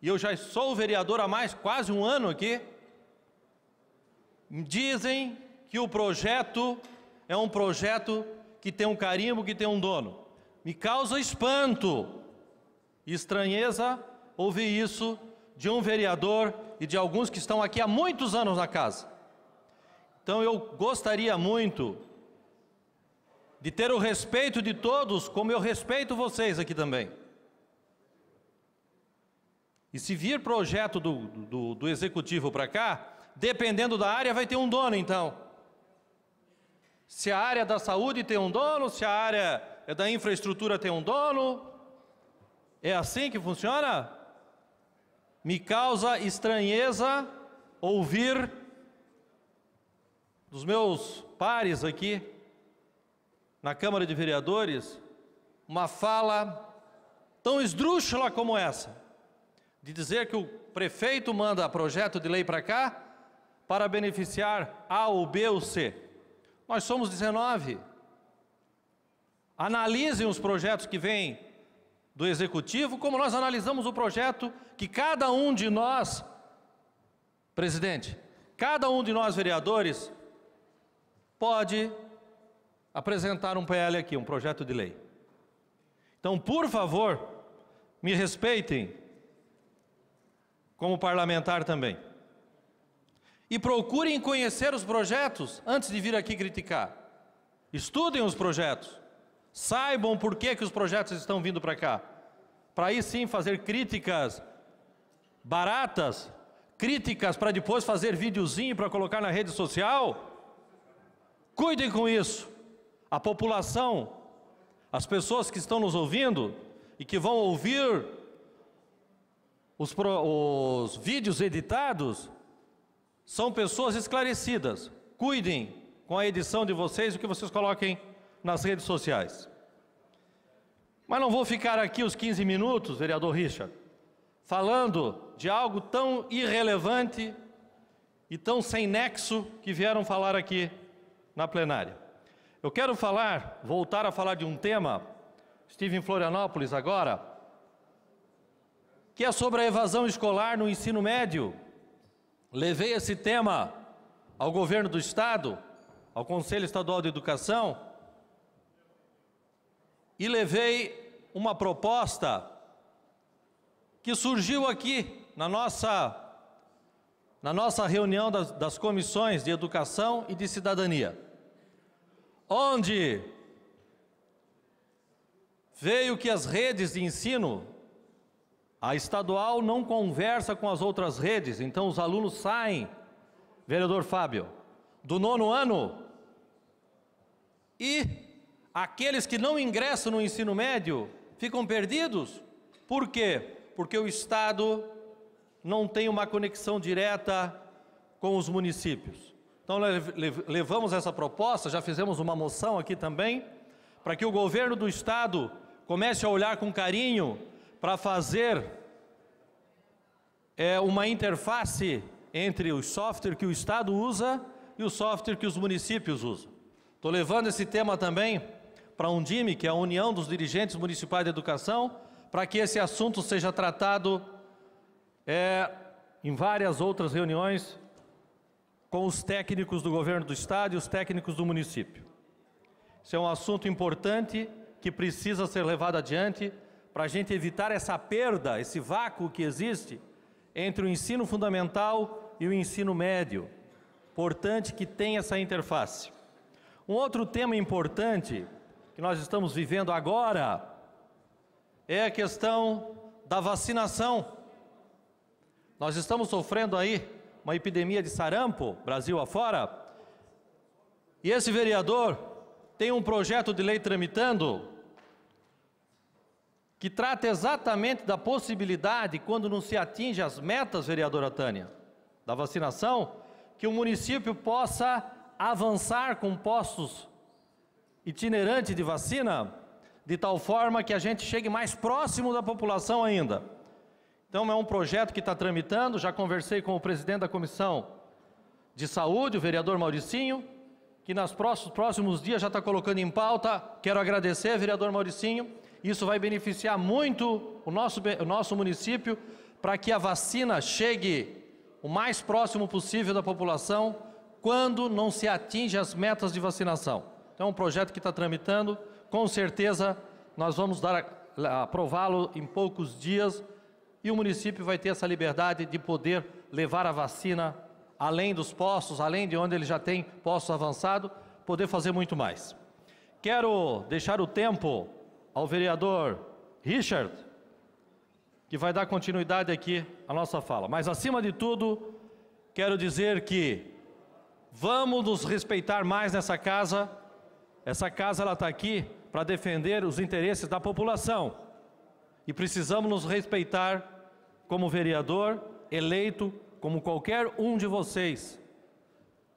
e eu já sou vereador há quase um ano aqui, dizem que o projeto é um projeto que tem um carimbo, que tem um dono. Me causa espanto e estranheza ouvir isso de um vereador e de alguns que estão aqui há muitos anos na casa. Então eu gostaria muito de ter o respeito de todos, como eu respeito vocês aqui também. E se vir projeto do Executivo para cá, dependendo da área, vai ter um dono, então. Se a área da saúde tem um dono, se a área da infraestrutura tem um dono, é assim que funciona? Me causa estranheza ouvir dos meus pares aqui na Câmara de Vereadores uma fala tão esdrúxula como essa, de dizer que o prefeito manda projeto de lei para cá para beneficiar A ou B ou C. Nós somos 19. Analisem os projetos que vêm do Executivo, como nós analisamos o projeto que cada um de nós, presidente, cada um de nós vereadores, pode apresentar um PL aqui, um projeto de lei. Então, por favor, me respeitem como parlamentar também. E procurem conhecer os projetos antes de vir aqui criticar. Estudem os projetos. Saibam por que os projetos estão vindo para cá. Para aí sim fazer críticas baratas, críticas para depois fazer videozinho para colocar na rede social. Cuidem com isso. A população, as pessoas que estão nos ouvindo e que vão ouvir os vídeos editados, são pessoas esclarecidas. Cuidem com a edição de vocês, o que vocês coloquem nas redes sociais. Mas não vou ficar aqui os 15 minutos, vereador Richard, falando de algo tão irrelevante e tão sem nexo que vieram falar aqui na plenária. Eu quero voltar a falar de um tema, estive em Florianópolis agora, que é sobre a evasão escolar no ensino médio. Levei esse tema ao governo do Estado, ao Conselho Estadual de Educação, e levei uma proposta que surgiu aqui na nossa reunião das comissões de Educação e de Cidadania, onde veio que as redes de ensino, a estadual não conversa com as outras redes, então os alunos saem, vereador Fábio, do 9º ano, e aqueles que não ingressam no ensino médio ficam perdidos. Por quê? Porque o Estado não tem uma conexão direta com os municípios. Então levamos essa proposta, já fizemos uma moção aqui também, para que o governo do Estado comece a olhar com carinho para fazer uma interface entre o software que o Estado usa e o software que os municípios usam. Estou levando esse tema também para a Undime, que é a União dos Dirigentes Municipais de Educação, para que esse assunto seja tratado em várias outras reuniões com os técnicos do governo do Estado e os técnicos do município. Esse é um assunto importante que precisa ser levado adiante para a gente evitar essa perda, esse vácuo que existe entre o ensino fundamental e o ensino médio. Importante que tenha essa interface. Um outro tema importante que nós estamos vivendo agora é a questão da vacinação. Nós estamos sofrendo aí uma epidemia de sarampo, Brasil afora, e esse vereador tem um projeto de lei tramitando que trata exatamente da possibilidade, quando não se atinge as metas, vereadora Tânia, da vacinação, que o município possa avançar com postos itinerantes de vacina, de tal forma que a gente chegue mais próximo da população ainda. Então é um projeto que está tramitando, já conversei com o presidente da Comissão de Saúde, o vereador Mauricinho, que nos próximos dias já está colocando em pauta. Quero agradecer, vereador Mauricinho, isso vai beneficiar muito o nosso município, para que a vacina chegue o mais próximo possível da população, quando não se atinge as metas de vacinação. Então é um projeto que está tramitando, com certeza nós vamos aprová-lo em poucos dias, e o município vai ter essa liberdade de poder levar a vacina além dos postos, além de onde ele já tem postos avançados, poder fazer muito mais. Quero deixar o tempo ao vereador Richard, que vai dar continuidade aqui à nossa fala. Mas, acima de tudo, quero dizer que vamos nos respeitar mais nessa casa. Essa casa está aqui para defender os interesses da população. E precisamos nos respeitar como vereador eleito, como qualquer um de vocês.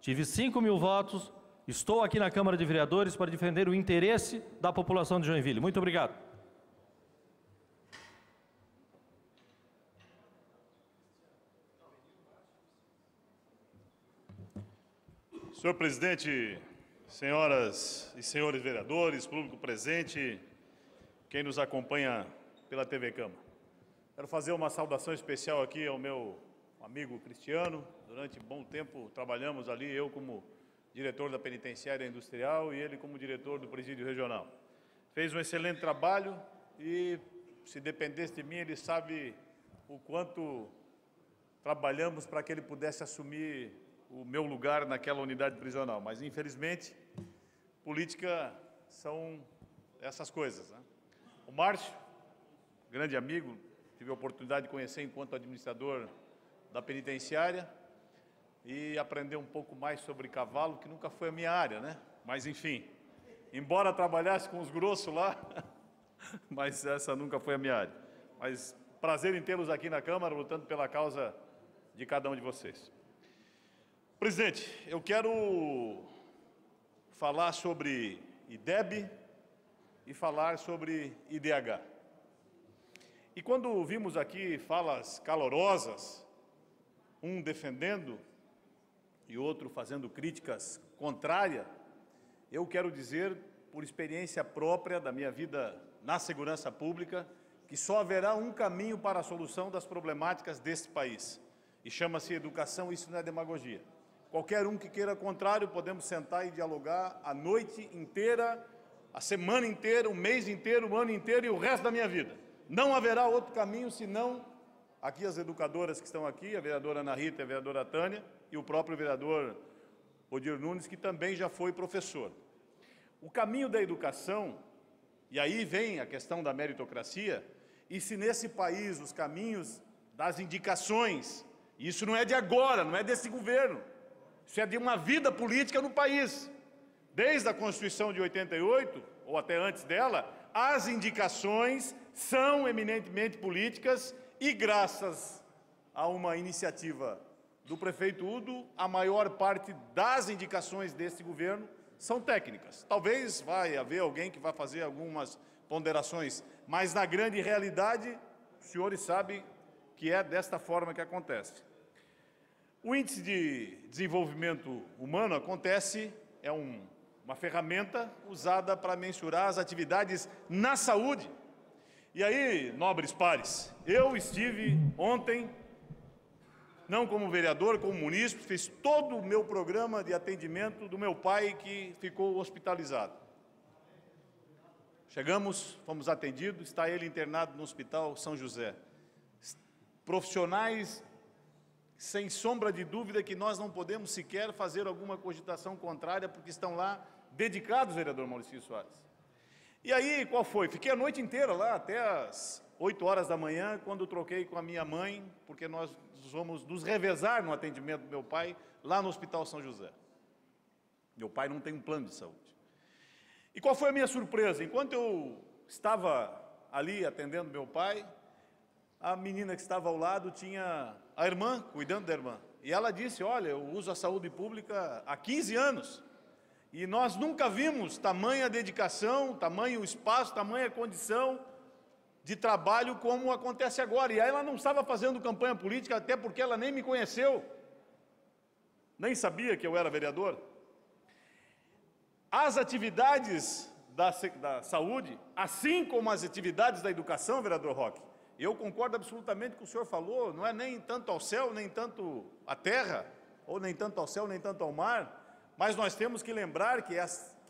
Tive 5.000 votos, estou aqui na Câmara de Vereadores para defender o interesse da população de Joinville. Muito obrigado. Senhor presidente, senhoras e senhores vereadores, público presente, quem nos acompanha pela TV Câmara. Quero fazer uma saudação especial aqui ao meu amigo Cristiano. Durante bom tempo trabalhamos ali, eu como diretor da Penitenciária Industrial, e ele como diretor do Presídio Regional. Fez um excelente trabalho e, se dependesse de mim, ele sabe o quanto trabalhamos para que ele pudesse assumir o meu lugar naquela unidade prisional. Mas, infelizmente, política são essas coisas, né? O Márcio, grande amigo, tive a oportunidade de conhecer enquanto administrador da penitenciária e aprender um pouco mais sobre cavalo, que nunca foi a minha área, né? Mas, enfim, embora trabalhasse com os grossos lá, mas essa nunca foi a minha área. Mas prazer em tê-los aqui na Câmara, lutando pela causa de cada um de vocês. Presidente, eu quero falar sobre IDEB e falar sobre IDH. E quando vimos aqui falas calorosas, um defendendo e outro fazendo críticas contrárias, eu quero dizer, por experiência própria da minha vida na segurança pública, que só haverá um caminho para a solução das problemáticas deste país. E chama-se educação, isso não é demagogia. Qualquer um que queira contrário, podemos sentar e dialogar a noite inteira, a semana inteira, o mês inteiro, o ano inteiro e o resto da minha vida. Não haverá outro caminho senão, aqui as educadoras que estão aqui, a vereadora Ana Rita e a vereadora Tânia, e o próprio vereador Odir Nunes, que também já foi professor. O caminho da educação, e aí vem a questão da meritocracia, e se nesse país os caminhos das indicações, isso não é de agora, não é desse governo, isso é de uma vida política no país. Desde a Constituição de 88, ou até antes dela, as indicações são eminentemente políticas e, graças a uma iniciativa do prefeito Udo, a maior parte das indicações deste governo são técnicas. Talvez vai haver alguém que vai fazer algumas ponderações, mas na grande realidade, os senhores sabem que é desta forma que acontece. O índice de desenvolvimento humano é uma ferramenta usada para mensurar as atividades na saúde. E aí, nobres pares, eu estive ontem, não como vereador, como munícipe, fiz todo o meu programa de atendimento do meu pai que ficou hospitalizado. Chegamos, fomos atendidos, está ele internado no Hospital São José. Profissionais, sem sombra de dúvida, que nós não podemos sequer fazer alguma cogitação contrária, porque estão lá dedicados, vereador Maurício Soares. E aí, qual foi? Fiquei a noite inteira lá, até às 8 horas da manhã, quando troquei com a minha mãe, porque nós vamos nos revezar no atendimento do meu pai, lá no Hospital São José. Meu pai não tem um plano de saúde. E qual foi a minha surpresa? Enquanto eu estava ali atendendo meu pai, a menina que estava ao lado tinha a irmã, cuidando da irmã. E ela disse, olha, eu uso a saúde pública há 15 anos, e nós nunca vimos tamanha dedicação, tamanho espaço, tamanha condição de trabalho como acontece agora. E aí ela não estava fazendo campanha política, até porque ela nem me conheceu, nem sabia que eu era vereador. As atividades da saúde, assim como as atividades da educação, vereador Roque, eu concordo absolutamente com o que o senhor falou, não é nem tanto ao céu, nem tanto à terra, ou nem tanto ao céu, nem tanto ao mar, mas nós temos que lembrar que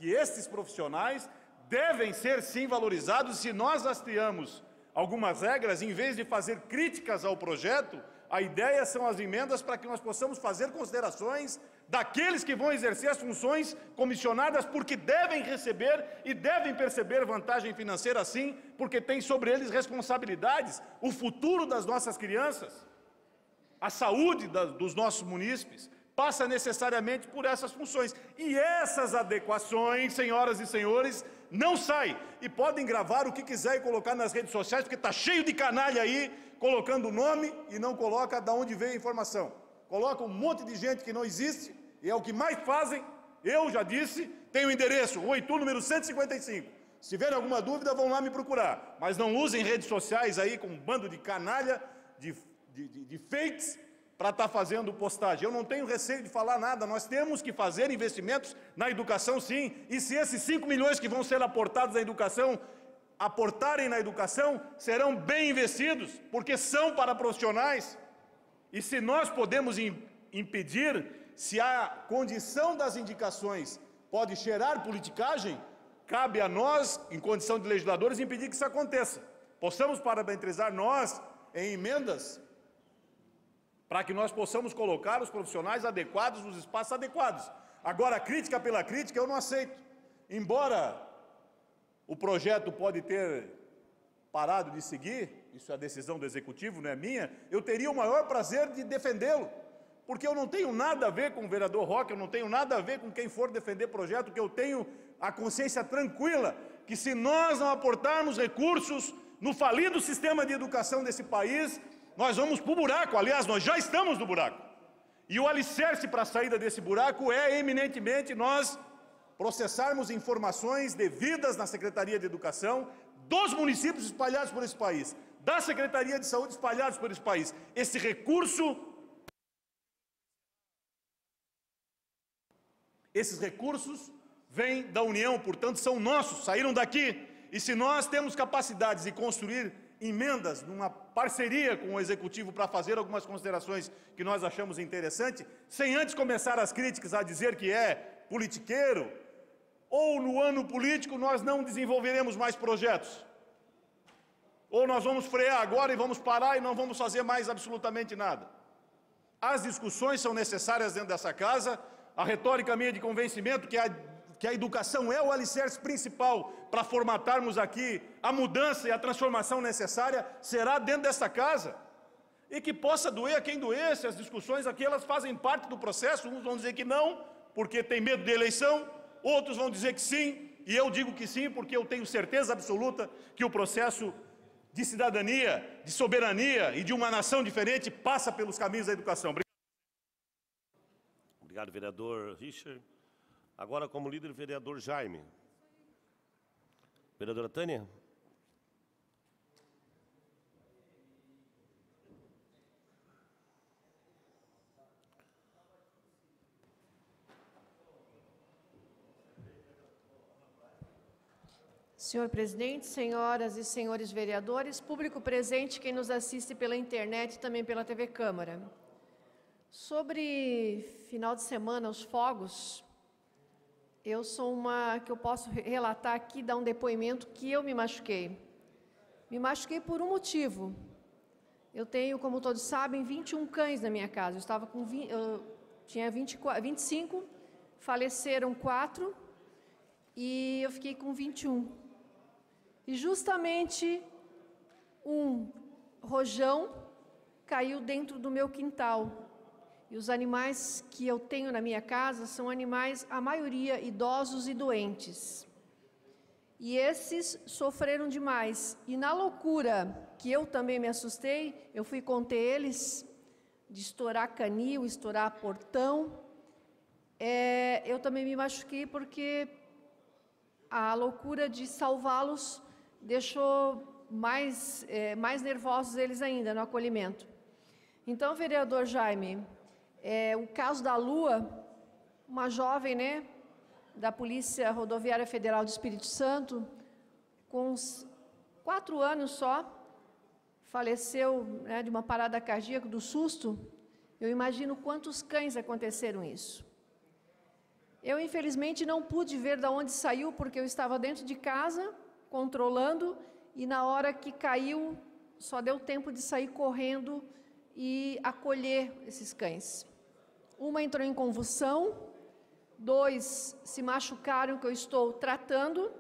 esses profissionais devem ser sim valorizados. Se nós rastreamos algumas regras, em vez de fazer críticas ao projeto, a ideia são as emendas para que nós possamos fazer considerações daqueles que vão exercer as funções comissionadas, porque devem receber e devem perceber vantagem financeira sim, porque tem sobre eles responsabilidades, o futuro das nossas crianças, a saúde dos nossos munícipes, passa necessariamente por essas funções. E essas adequações, senhoras e senhores, não saem. E podem gravar o que quiser e colocar nas redes sociais, porque está cheio de canalha aí, colocando o nome e não coloca de onde veio a informação. Coloca um monte de gente que não existe, e é o que mais fazem. Eu já disse, tenho o endereço, Rua Itu, número 155. Se tiverem alguma dúvida, vão lá me procurar. Mas não usem redes sociais aí com um bando de canalha, de fakes, para estar fazendo postagem. Eu não tenho receio de falar nada, nós temos que fazer investimentos na educação sim, e se esses 5 milhões que vão ser aportados na educação, aportarem na educação, serão bem investidos, porque são para profissionais, e se nós podemos impedir, se a condição das indicações pode cheirar politicagem, cabe a nós, em condição de legisladores, impedir que isso aconteça. Possamos parametrizar nós em emendas para que nós possamos colocar os profissionais adequados nos espaços adequados. Agora, crítica pela crítica eu não aceito. Embora o projeto pode ter parado de seguir, isso é a decisão do Executivo, não é minha, eu teria o maior prazer de defendê-lo, porque eu não tenho nada a ver com o vereador Roque, eu não tenho nada a ver com quem for defender projeto, que eu tenho a consciência tranquila que se nós não aportarmos recursos no falido sistema de educação desse país, nós vamos para o buraco. Aliás, nós já estamos no buraco. E o alicerce para a saída desse buraco é, eminentemente, nós processarmos informações devidas na Secretaria de Educação dos municípios espalhados por esse país, da Secretaria de Saúde espalhados por esse país. Esses recursos vêm da União, portanto, são nossos, saíram daqui. E se nós temos capacidades de construir emendas numa parceria com o Executivo para fazer algumas considerações que nós achamos interessante, sem antes começar as críticas a dizer que é politiqueiro, ou no ano político nós não desenvolveremos mais projetos, ou nós vamos frear agora e vamos parar e não vamos fazer mais absolutamente nada. As discussões são necessárias dentro dessa casa, a retórica minha de convencimento que a educação é o alicerce principal para formatarmos aqui a mudança e a transformação necessária, será dentro dessa casa. E que possa doer a quem doer, se as discussões aqui elas fazem parte do processo, uns vão dizer que não, porque tem medo de eleição, outros vão dizer que sim, e eu digo que sim, porque eu tenho certeza absoluta que o processo de cidadania, de soberania e de uma nação diferente passa pelos caminhos da educação. Obrigado, vereador Richard. Agora, como líder, vereador Jaime. Vereadora Tânia. Senhor presidente, senhoras e senhores vereadores, público presente, quem nos assiste pela internet e também pela TV Câmara. Sobre final de semana, os fogos, eu sou uma que eu posso relatar aqui, dar um depoimento que eu me machuquei. Me machuquei por um motivo. Eu tenho, como todos sabem, 21 cães na minha casa. Eu estava com eu tinha 25, faleceram 4 e eu fiquei com 21. E justamente um rojão caiu dentro do meu quintal. E os animais que eu tenho na minha casa são animais, a maioria, idosos e doentes. E esses sofreram demais. E na loucura, que eu também me assustei, eu fui conter eles, de estourar canil, estourar portão. Eu também me machuquei porque a loucura de salvá-los deixou mais nervosos eles ainda no acolhimento. Então, vereador Jaime, o caso da Lua, uma jovem, da Polícia Rodoviária Federal do Espírito Santo, com 4 anos só, faleceu de uma parada cardíaca, do susto. Eu imagino quantos cães aconteceram isso. Eu, infelizmente, não pude ver de onde saiu, porque eu estava dentro de casa, controlando, e na hora que caiu, só deu tempo de sair correndo e acolher esses cães. Uma entrou em convulsão, 2 se machucaram, que eu estou tratando,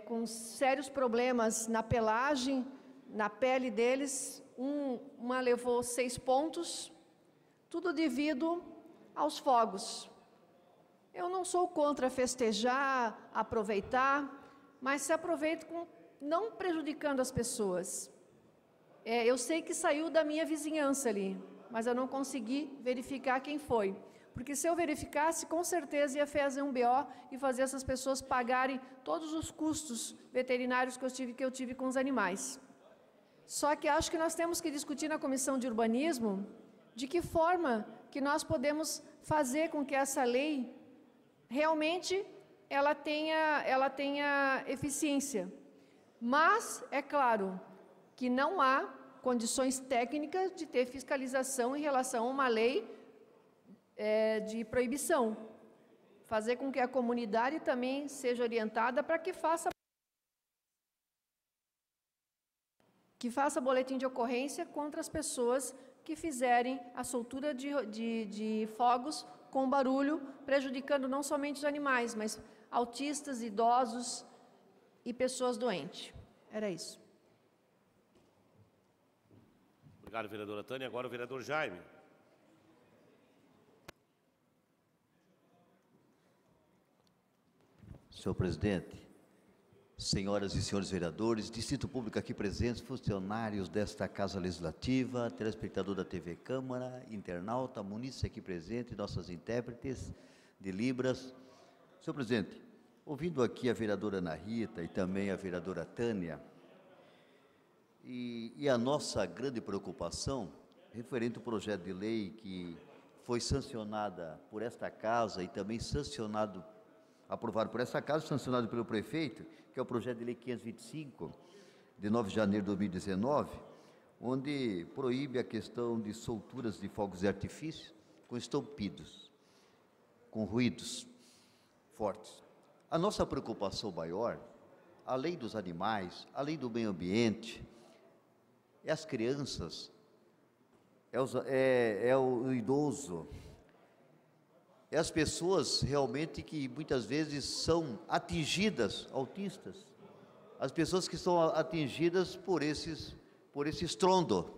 com sérios problemas na pelagem, na pele deles. Uma levou 6 pontos, tudo devido aos fogos. Eu não sou contra festejar, aproveitar, mas se aproveita não prejudicando as pessoas. Eu sei que saiu da minha vizinhança ali, mas eu não consegui verificar quem foi. Porque se eu verificasse, com certeza ia fazer um BO e fazer essas pessoas pagarem todos os custos veterinários que eu tive com os animais. Só que acho que nós temos que discutir na Comissão de Urbanismo de que forma que nós podemos fazer com que essa lei realmente ela tenha eficiência. Mas, é claro, que não há condições técnicas de ter fiscalização em relação a uma lei de proibição. Fazer com que a comunidade também seja orientada para que faça boletim de ocorrência contra as pessoas que fizerem a soltura de fogos com barulho, prejudicando não somente os animais, mas autistas, idosos e pessoas doentes. Era isso. Obrigado, vereadora Tânia. Agora o vereador Jaime. Senhor presidente, senhoras e senhores vereadores, Distrito Público aqui presentes, funcionários desta Casa Legislativa, telespectador da TV Câmara, internauta, munícipe aqui presente, nossas intérpretes de Libras. Senhor presidente, ouvindo aqui a vereadora Ana Rita e também a vereadora Tânia, e a nossa grande preocupação referente ao projeto de lei que foi sancionada por esta Casa e também aprovado por essa Casa, sancionado pelo prefeito, que é o projeto de lei 525, de 9 de janeiro de 2019, onde proíbe a questão de solturas de fogos de artifício com estampidos, com ruídos fortes. A nossa preocupação maior, além dos animais, além do meio ambiente, é as crianças, é o idoso, é as pessoas realmente que muitas vezes são atingidas, autistas, as pessoas que são atingidas por esse estrondo.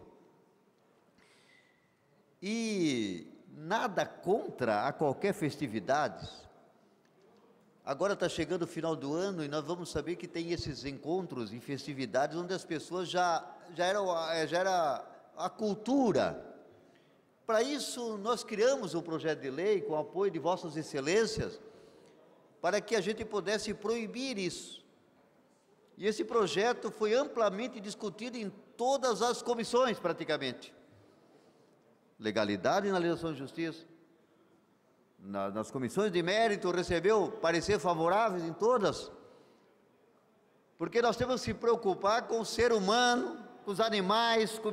E nada contra a qualquer festividade. Agora está chegando o final do ano e nós vamos saber que tem esses encontros e festividades onde as pessoas já era a cultura. Para isso, nós criamos um projeto de lei, com o apoio de vossas excelências, para que a gente pudesse proibir isso. E esse projeto foi amplamente discutido em todas as comissões, praticamente. Legalidade na legislação de justiça, nas comissões de mérito, recebeu parecer favoráveis em todas, porque nós temos que se preocupar com o ser humano, com os animais, com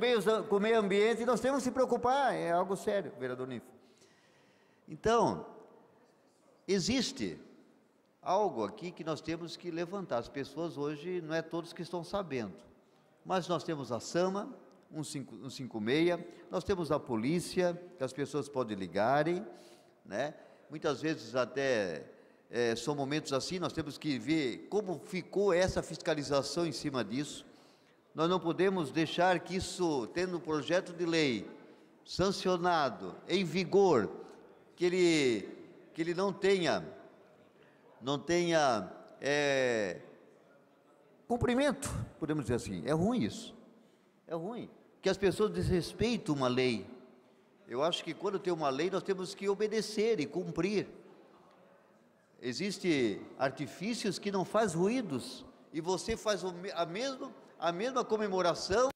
o meio ambiente, e nós temos que se preocupar, é algo sério, vereador Nifo. Então, existe algo aqui que nós temos que levantar. As pessoas hoje, não é todos que estão sabendo, mas nós temos a SAMA, 156, nós temos a polícia, que as pessoas podem ligarem, né? Muitas vezes até são momentos assim, nós temos que ver como ficou essa fiscalização em cima disso. Nós não podemos deixar que isso, tendo um projeto de lei sancionado, em vigor, que ele não tenha cumprimento, podemos dizer assim. É ruim isso, é ruim, que as pessoas desrespeitam uma lei. Eu acho que quando tem uma lei, nós temos que obedecer e cumprir. Existem artifícios que não fazem ruídos, e você faz a mesma comemoração,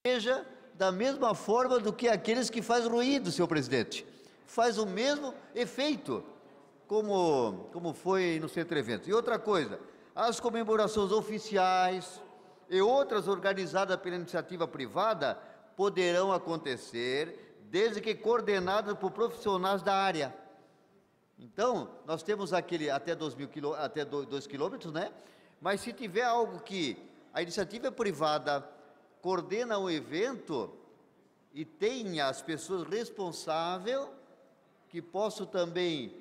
seja da mesma forma do que aqueles que fazem ruído, senhor presidente. Faz o mesmo efeito, como foi no centro de eventos. E outra coisa, as comemorações oficiais e outras organizadas pela iniciativa privada poderão acontecer, desde que coordenadas por profissionais da área. Então, nós temos aquele até 2 quilômetros, né? Mas se tiver algo que a iniciativa privada coordena o evento e tenha as pessoas responsáveis, que possam também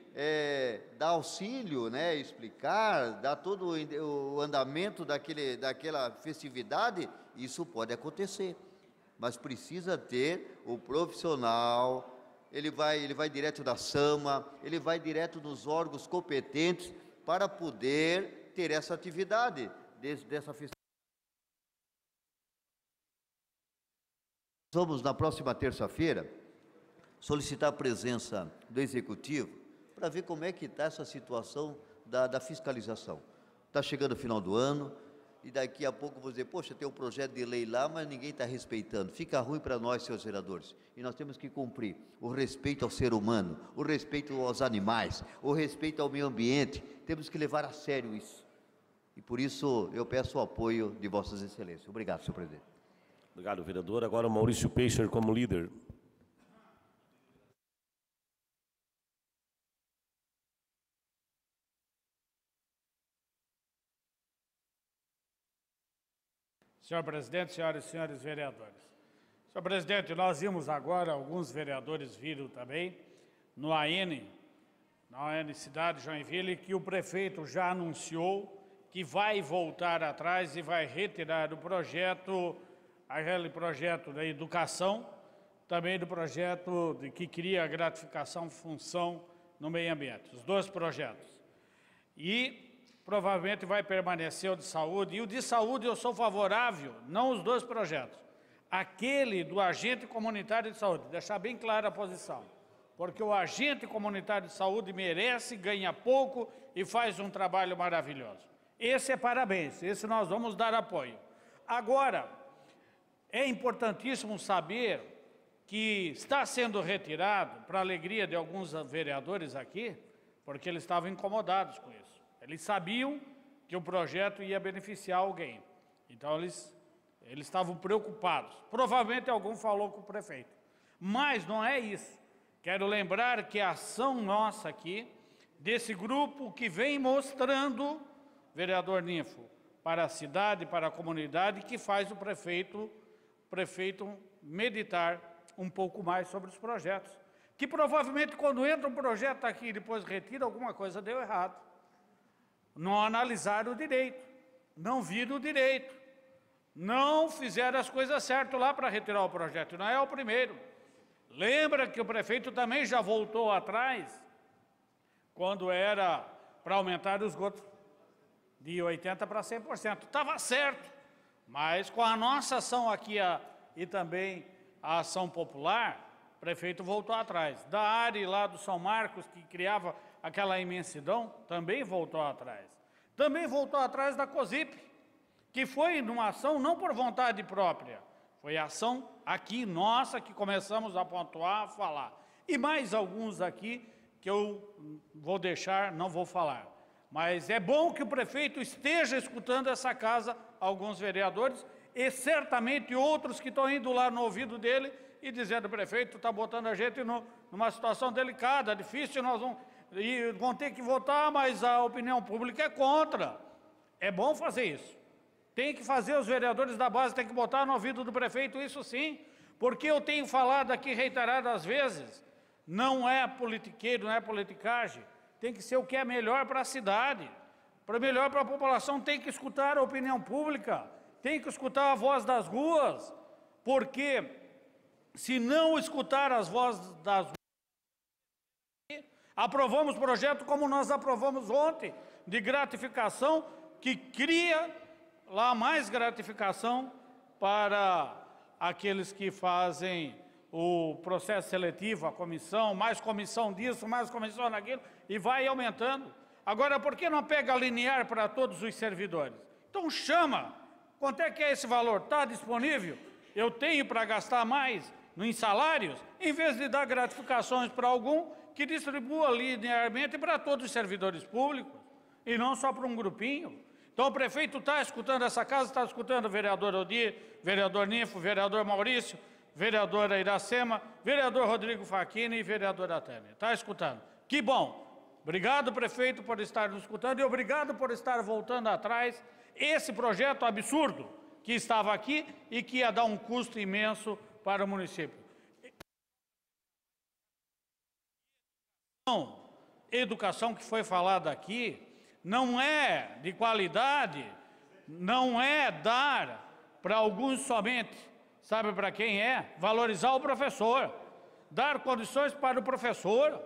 dar auxílio, né, explicar, dar todo o andamento daquela festividade, isso pode acontecer. Mas precisa ter o profissional, ele vai direto da SAMA, ele vai direto nos órgãos competentes para poder ter essa atividade dessa festividade. Vamos, na próxima terça-feira, solicitar a presença do Executivo para ver como é que está essa situação da fiscalização. Está chegando o final do ano, e daqui a pouco vou dizer, poxa, tem um projeto de lei lá, mas ninguém está respeitando. Fica ruim para nós, senhores vereadores. E nós temos que cumprir o respeito ao ser humano, o respeito aos animais, o respeito ao meio ambiente. Temos que levar a sério isso. E por isso eu peço o apoio de vossas excelências. Obrigado, senhor presidente. Obrigado, vereador. Agora o Maurício Peixer como líder. Senhor presidente, senhoras e senhores vereadores. Senhor presidente, nós vimos agora, alguns vereadores viram também, no AN, na AN Cidade Joinville, que o prefeito já anunciou que vai voltar atrás e vai retirar o projeto, aquele projeto da educação, também do projeto que cria a gratificação função no meio ambiente, os dois projetos. E provavelmente vai permanecer o de saúde, e o de saúde eu sou favorável, não os dois projetos, aquele do agente comunitário de saúde, deixar bem clara a posição, porque o agente comunitário de saúde merece, ganha pouco e faz um trabalho maravilhoso. Esse é parabéns, esse nós vamos dar apoio. Agora, é importantíssimo saber que está sendo retirado, para a alegria de alguns vereadores aqui, porque eles estavam incomodados com isso. Eles sabiam que o projeto ia beneficiar alguém. Então, eles estavam preocupados. Provavelmente algum falou com o prefeito. Mas não é isso. Quero lembrar que a ação nossa aqui, desse grupo que vem mostrando, vereador Ninfo, para a cidade, para a comunidade, que faz o prefeito meditar um pouco mais sobre os projetos. Que provavelmente quando entra um projeto aqui e depois retira, alguma coisa deu errado. Não analisaram o direito, não viram o direito, não fizeram as coisas certas lá para retirar o projeto. Não é o primeiro. Lembra que o prefeito também já voltou atrás, quando era para aumentar os esgotos de 80% para 100%. Estava certo, mas com a nossa ação aqui e também a ação popular, o prefeito voltou atrás. Da área lá do São Marcos, que criava aquela imensidão, também voltou atrás. Também voltou atrás da COSIP, que foi numa ação não por vontade própria, foi a ação aqui nossa que começamos a pontuar, a falar. E mais alguns aqui que eu vou deixar, não vou falar. Mas é bom que o prefeito esteja escutando essa casa, alguns vereadores, e certamente outros que estão indo lá no ouvido dele e dizendo: o prefeito está botando a gente numa situação delicada, difícil, nós vão ter que votar, mas a opinião pública é contra. É bom fazer isso. Tem que fazer, os vereadores da base têm que botar no ouvido do prefeito, isso sim, porque eu tenho falado aqui reiteradas vezes, não é politiqueiro, não é politicagem, tem que ser o que é melhor para a cidade, melhor para a população, tem que escutar a opinião pública, tem que escutar a voz das ruas, porque se não escutar as vozes das ruas, aprovamos projeto como nós aprovamos ontem, de gratificação, que cria lá mais gratificação para aqueles que fazem o processo seletivo, a comissão, mais comissão disso, mais comissão daquilo, e vai aumentando. Agora, por que não pega linear para todos os servidores? Então chama, quanto é que é esse valor? Está disponível? Eu tenho para gastar mais em salários, em vez de dar gratificações para algum, que distribua linearmente para todos os servidores públicos, e não só para um grupinho. Então o prefeito está escutando essa casa, está escutando o vereador Odir, vereador Ninfo, vereador Maurício, vereadora Iracema, vereador Rodrigo Facchini e vereadora Tânia. Está escutando. Que bom. Obrigado, prefeito, por estar nos escutando e obrigado por estar voltando atrás esse projeto absurdo que estava aqui e que ia dar um custo imenso para o município. Educação que foi falada aqui não é de qualidade, não é dar para alguns somente. Sabe para quem é? Valorizar o professor, dar condições para o professor.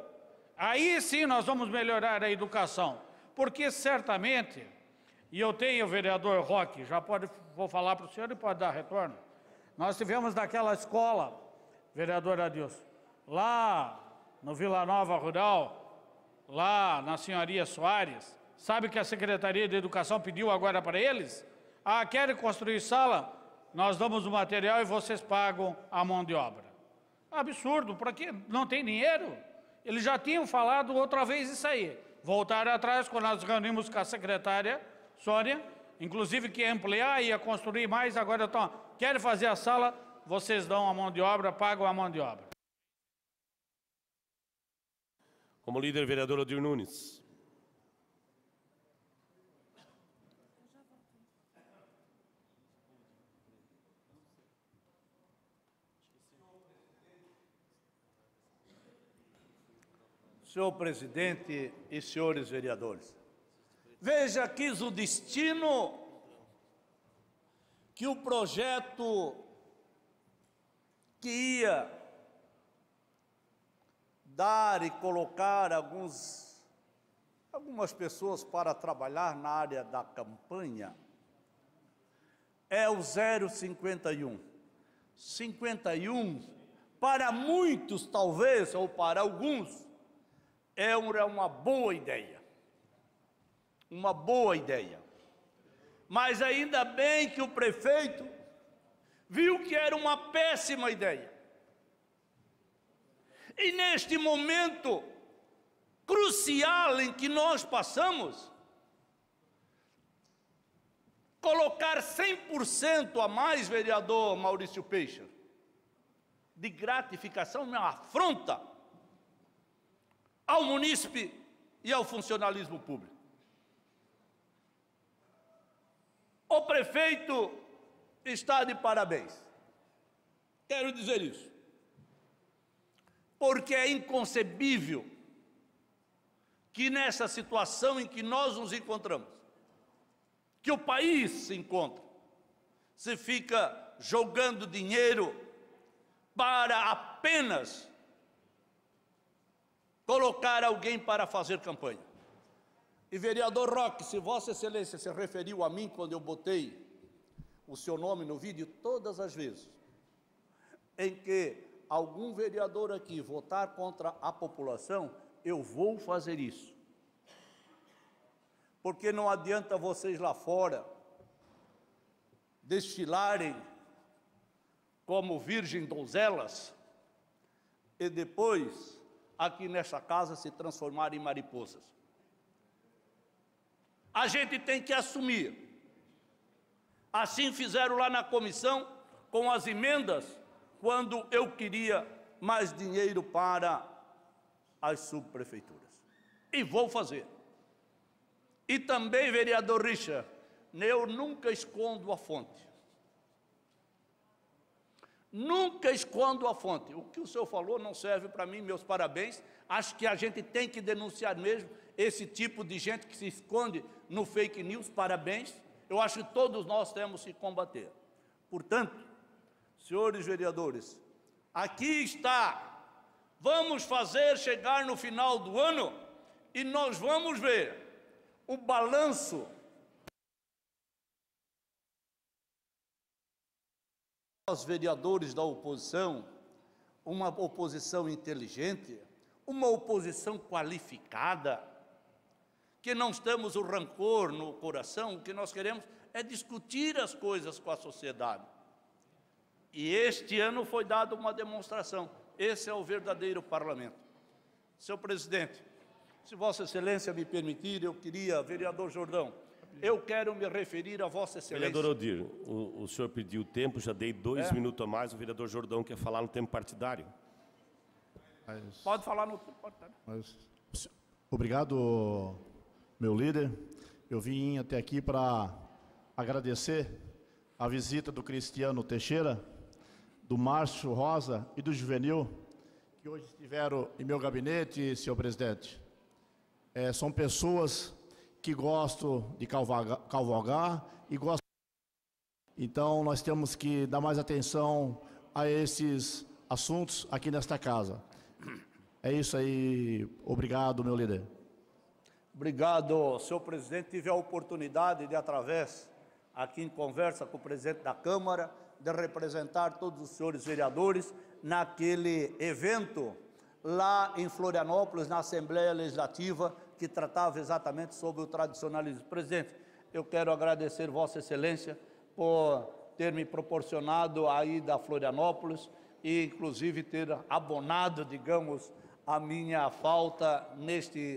Aí sim nós vamos melhorar a educação, porque certamente, e eu tenho o vereador Roque, vou falar para o senhor e pode dar retorno. Nós tivemos naquela escola, vereador Adilson, lá no Vila Nova Rural, lá na Senhoria Soares, sabe que a Secretaria de Educação pediu agora para eles? Ah, querem construir sala? Nós damos o material e vocês pagam a mão de obra. Absurdo, para quê? Não tem dinheiro? Eles já tinham falado outra vez isso aí. Voltaram atrás, quando nós reunimos com a secretária Sônia, inclusive que ia ampliar, ia construir mais, agora estão, querem fazer a sala, vocês dão a mão de obra, pagam a mão de obra. Como líder, vereador Odir Nunes. senhor presidente e senhores vereadores. Veja quis o destino que o projeto que ia dar e colocar algumas pessoas para trabalhar na área da campanha é o 051. 51, para muitos talvez, ou para alguns, é uma boa ideia. Uma boa ideia. Mas ainda bem que o prefeito viu que era uma péssima ideia. E neste momento crucial em que nós passamos, colocar 100% a mais, vereador Maurício Peixe, de gratificação é uma afronta ao munícipe e ao funcionalismo público. O prefeito está de parabéns. Quero dizer isso. Porque é inconcebível que nessa situação em que nós nos encontramos, que o país se encontra, se fica jogando dinheiro para apenas colocar alguém para fazer campanha. E vereador Roque, se Vossa Excelência se referiu a mim quando eu botei o seu nome no vídeo, todas as vezes em que algum vereador aqui votar contra a população, eu vou fazer isso. Porque não adianta vocês lá fora desfilarem como virgem donzelas e depois, aqui nessa casa, se transformarem em mariposas. A gente tem que assumir. Assim fizeram lá na comissão, com as emendas, quando eu queria mais dinheiro para as subprefeituras. E vou fazer. E também, vereador Richard, eu nunca escondo a fonte. Nunca escondo a fonte. O que o senhor falou não serve para mim, meus parabéns. Acho que a gente tem que denunciar mesmo esse tipo de gente que se esconde no fake news. Parabéns. Eu acho que todos nós temos que combater. Portanto, senhores vereadores, aqui está. Vamos fazer chegar no final do ano e nós vamos ver o balanço. Os vereadores da oposição, uma oposição inteligente, uma oposição qualificada, que não temos o rancor no coração, o que nós queremos é discutir as coisas com a sociedade. E este ano foi dada uma demonstração. Esse é o verdadeiro parlamento. Senhor presidente, se Vossa Excelência me permitir, eu queria, vereador Jordão, eu quero me referir a Vossa Excelência. Vereador Odir, o senhor pediu tempo, já dei 2 minutos a mais, o vereador Jordão quer falar no tempo partidário. Pode falar no tempo partidário. Obrigado, meu líder. Eu vim até aqui para agradecer a visita do Cristiano Teixeira, do Márcio Rosa e do Juvenil, que hoje estiveram em meu gabinete, senhor presidente. São pessoas que gostam de cavalgar e gostam. Então, nós temos que dar mais atenção a esses assuntos aqui nesta casa. É isso aí. Obrigado, meu líder. Obrigado, senhor presidente. Tive a oportunidade de, através, aqui em conversa com o presidente da Câmara, de representar todos os senhores vereadores naquele evento lá em Florianópolis, na Assembleia Legislativa, que tratava exatamente sobre o tradicionalismo. Presidente, eu quero agradecer Vossa Excelência por ter me proporcionado a ida a Florianópolis e, inclusive, ter abonado, digamos, a minha falta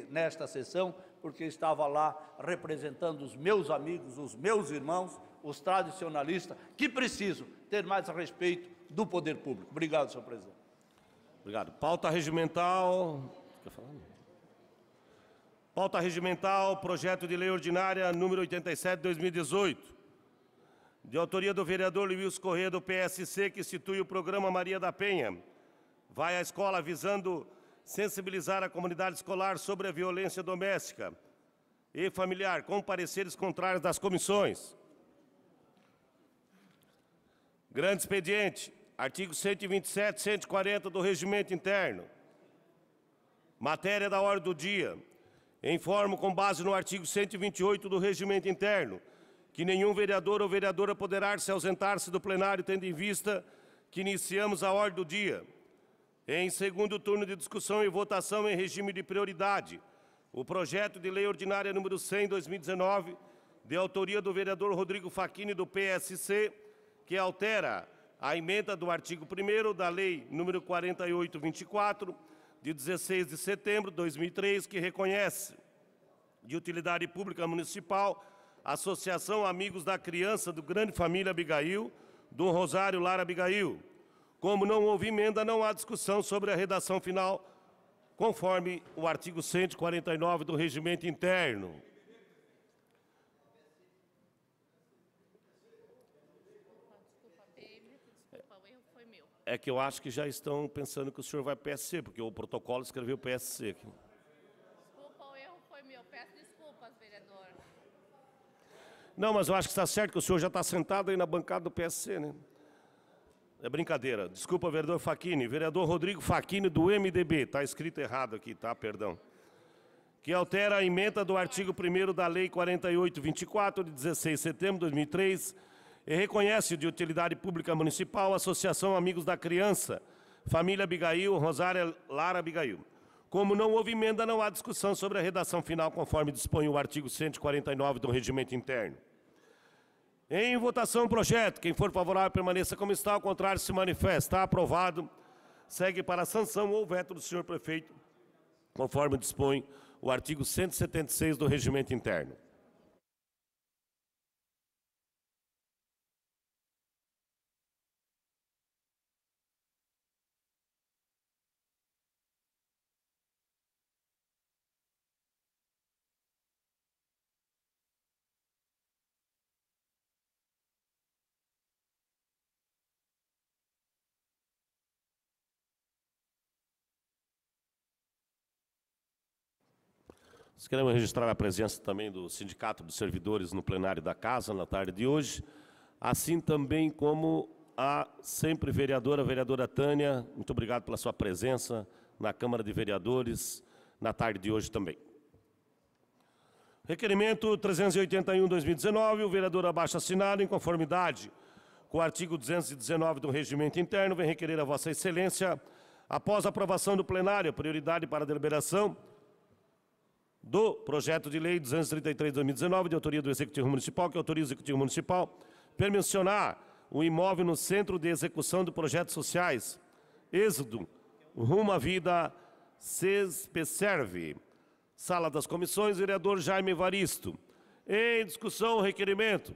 nesta sessão, porque estava lá representando os meus amigos, os meus irmãos, os tradicionalistas, que precisam ter mais respeito do poder público. Obrigado, senhor presidente. Obrigado. Pauta regimental. Quer falar? Pauta regimental, projeto de lei ordinária número 87 de 2018. De autoria do vereador Luiz Corrêa, do PSC, que institui o programa Maria da Penha. Vai à escola visando sensibilizar a comunidade escolar sobre a violência doméstica e familiar, com pareceres contrários das comissões. Grande expediente, artigo 127, 140 do Regimento Interno. Matéria da ordem do dia. Informo, com base no artigo 128 do Regimento Interno, que nenhum vereador ou vereadora poderá se ausentar-se do plenário, tendo em vista que iniciamos a ordem do dia. Em segundo turno de discussão e votação em regime de prioridade, o projeto de lei ordinária número 100/2019, de autoria do vereador Rodrigo Facchini, do PSC, que altera a emenda do artigo 1º da lei número 4824, de 16 de setembro de 2003, que reconhece de utilidade pública municipal a Associação Amigos da Criança do Grande Família Abigail, do Rosário Lar Abigail. Como não houve emenda, não há discussão sobre a redação final, conforme o artigo 149 do Regimento Interno. É que eu acho que já estão pensando que o senhor vai PSC, porque o protocolo escreveu PSC aqui. Desculpa, o erro foi meu. Peço desculpas, vereador. Não, mas eu acho que está certo que o senhor já está sentado aí na bancada do PSC, né? É brincadeira. Desculpa, vereador Facchini. Vereador Rodrigo Facchini, do MDB. Está escrito errado aqui, tá? Perdão. Que altera a emenda do artigo 1º da Lei 4824, de 16 de setembro de 2003, e reconhece de utilidade pública municipal a Associação Amigos da Criança, Família Abigail, Rosário Lara Abigail. Como não houve emenda, não há discussão sobre a redação final, conforme dispõe o artigo 149 do Regimento Interno. Em votação o projeto. Quem for favorável permaneça como está, ao contrário se manifesta. Está aprovado. Segue para a sanção ou veto do senhor prefeito, conforme dispõe o artigo 176 do Regimento Interno. Nós queremos registrar a presença também do Sindicato dos Servidores no plenário da Casa, na tarde de hoje, assim também como a sempre vereadora Tânia. Muito obrigado pela sua presença na Câmara de Vereadores, na tarde de hoje também. Requerimento 381/2019, o vereador abaixo assinado, em conformidade com o artigo 219 do Regimento Interno, vem requerer a Vossa Excelência, após a aprovação do plenário, a prioridade para a deliberação do projeto de lei 233/2019, de autoria do Executivo Municipal, que autoriza o Executivo Municipal permissionar o imóvel no Centro de Execução de Projetos Sociais, Êxodo, Rumo à Vida, SESPESERV. Sala das Comissões, vereador Jaime Evaristo. Em discussão o requerimento.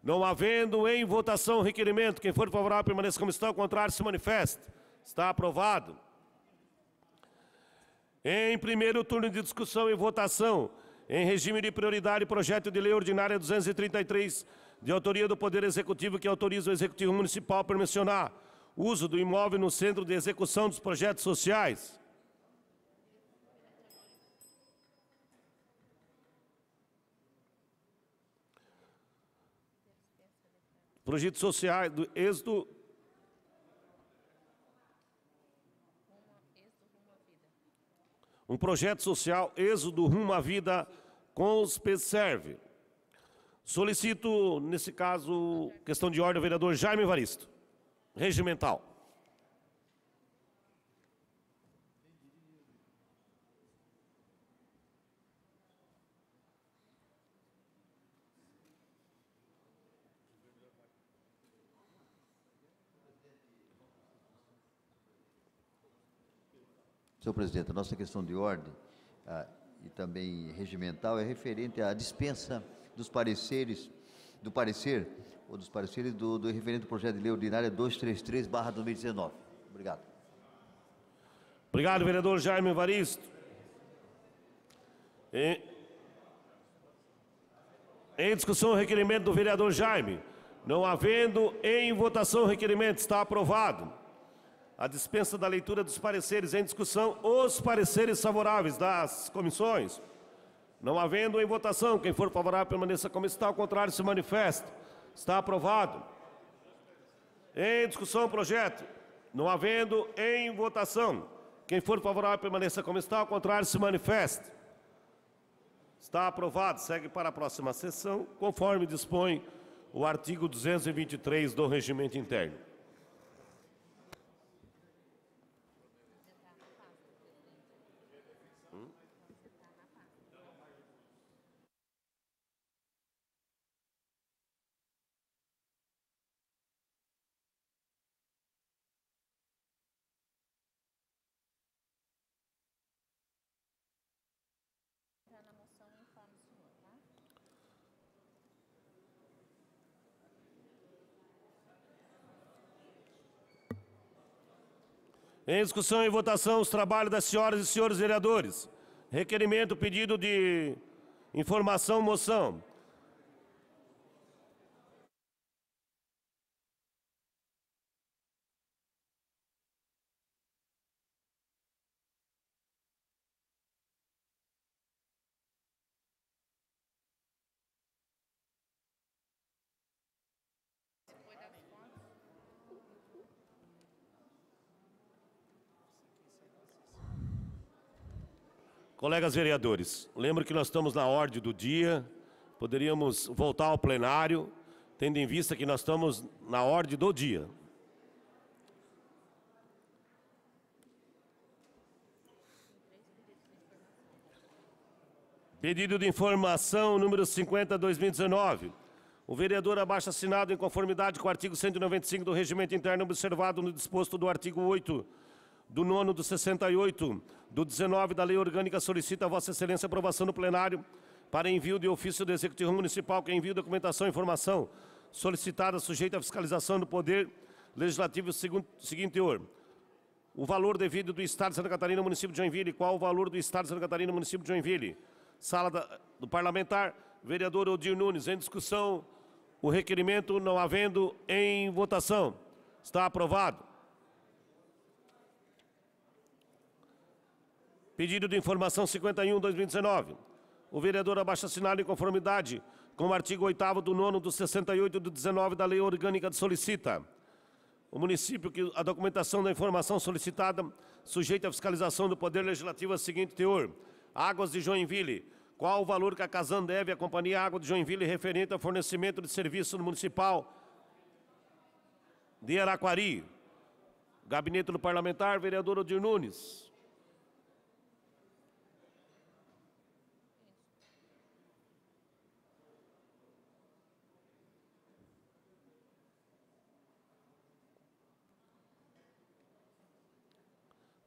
Não havendo em votação o requerimento, quem for favorável permaneça como está, ao contrário se manifeste. Está aprovado. Em primeiro turno de discussão e votação, em regime de prioridade, projeto de lei ordinária 233, de autoria do Poder Executivo, que autoriza o Executivo Municipal a permissionar o uso do imóvel no Centro de Execução dos Projetos Sociais. Projetos sociais do Êxodo. Um projeto social, Êxodo Rumo à Vida, com os PSERV. Solicito, nesse caso, questão de ordem, o vereador Jaime Evaristo. Regimental. Senhor presidente, a nossa questão de ordem e também regimental é referente à dispensa dos pareceres, do referente ao projeto de lei ordinária 233/2019. Obrigado. Obrigado, vereador Jaime Evaristo. Em discussão o requerimento do vereador Jaime. Não havendo em votação o requerimento, está aprovado. A dispensa da leitura dos pareceres em discussão, os pareceres favoráveis das comissões. Não havendo em votação, quem for favorável permaneça como está, ao contrário se manifesta. Está aprovado. Em discussão o projeto. Não havendo em votação, quem for favorável permaneça como está, ao contrário se manifesta. Está aprovado. Segue para a próxima sessão, conforme dispõe o artigo 223 do Regimento Interno. Em discussão e votação, os trabalhos das senhoras e senhores vereadores. Requerimento, pedido de informação, moção. Colegas vereadores, lembro que nós estamos na ordem do dia, poderíamos voltar ao plenário, tendo em vista que nós estamos na ordem do dia. Pedido de informação número 50/2019. O vereador abaixo assinado em conformidade com o artigo 195 do Regimento Interno, observado no disposto do artigo 8 do 9º do 68 do 19 da Lei Orgânica, solicita a Vossa Excelência aprovação no plenário para envio de ofício do Executivo Municipal que envie documentação e informação solicitada sujeita à fiscalização do Poder Legislativo seguinte teor. O valor devido do Estado de Santa Catarina, município de Joinville. Qual o valor do Estado de Santa Catarina, município de Joinville? Sala do Parlamentar, vereador Odir Nunes. Em discussão, o requerimento não havendo em votação. Está aprovado. Pedido de informação 51/2019. O vereador abaixo assinado em conformidade com o artigo 8º do 9º do 68 do 19 da Lei Orgânica solicita o município que a documentação da informação solicitada sujeita à fiscalização do Poder Legislativo a seguinte teor. Águas de Joinville. Qual o valor que a Casan deve à Companhia Água de Joinville referente ao fornecimento de serviço municipal de Araquari? Gabinete do Parlamentar, vereador Odir Nunes.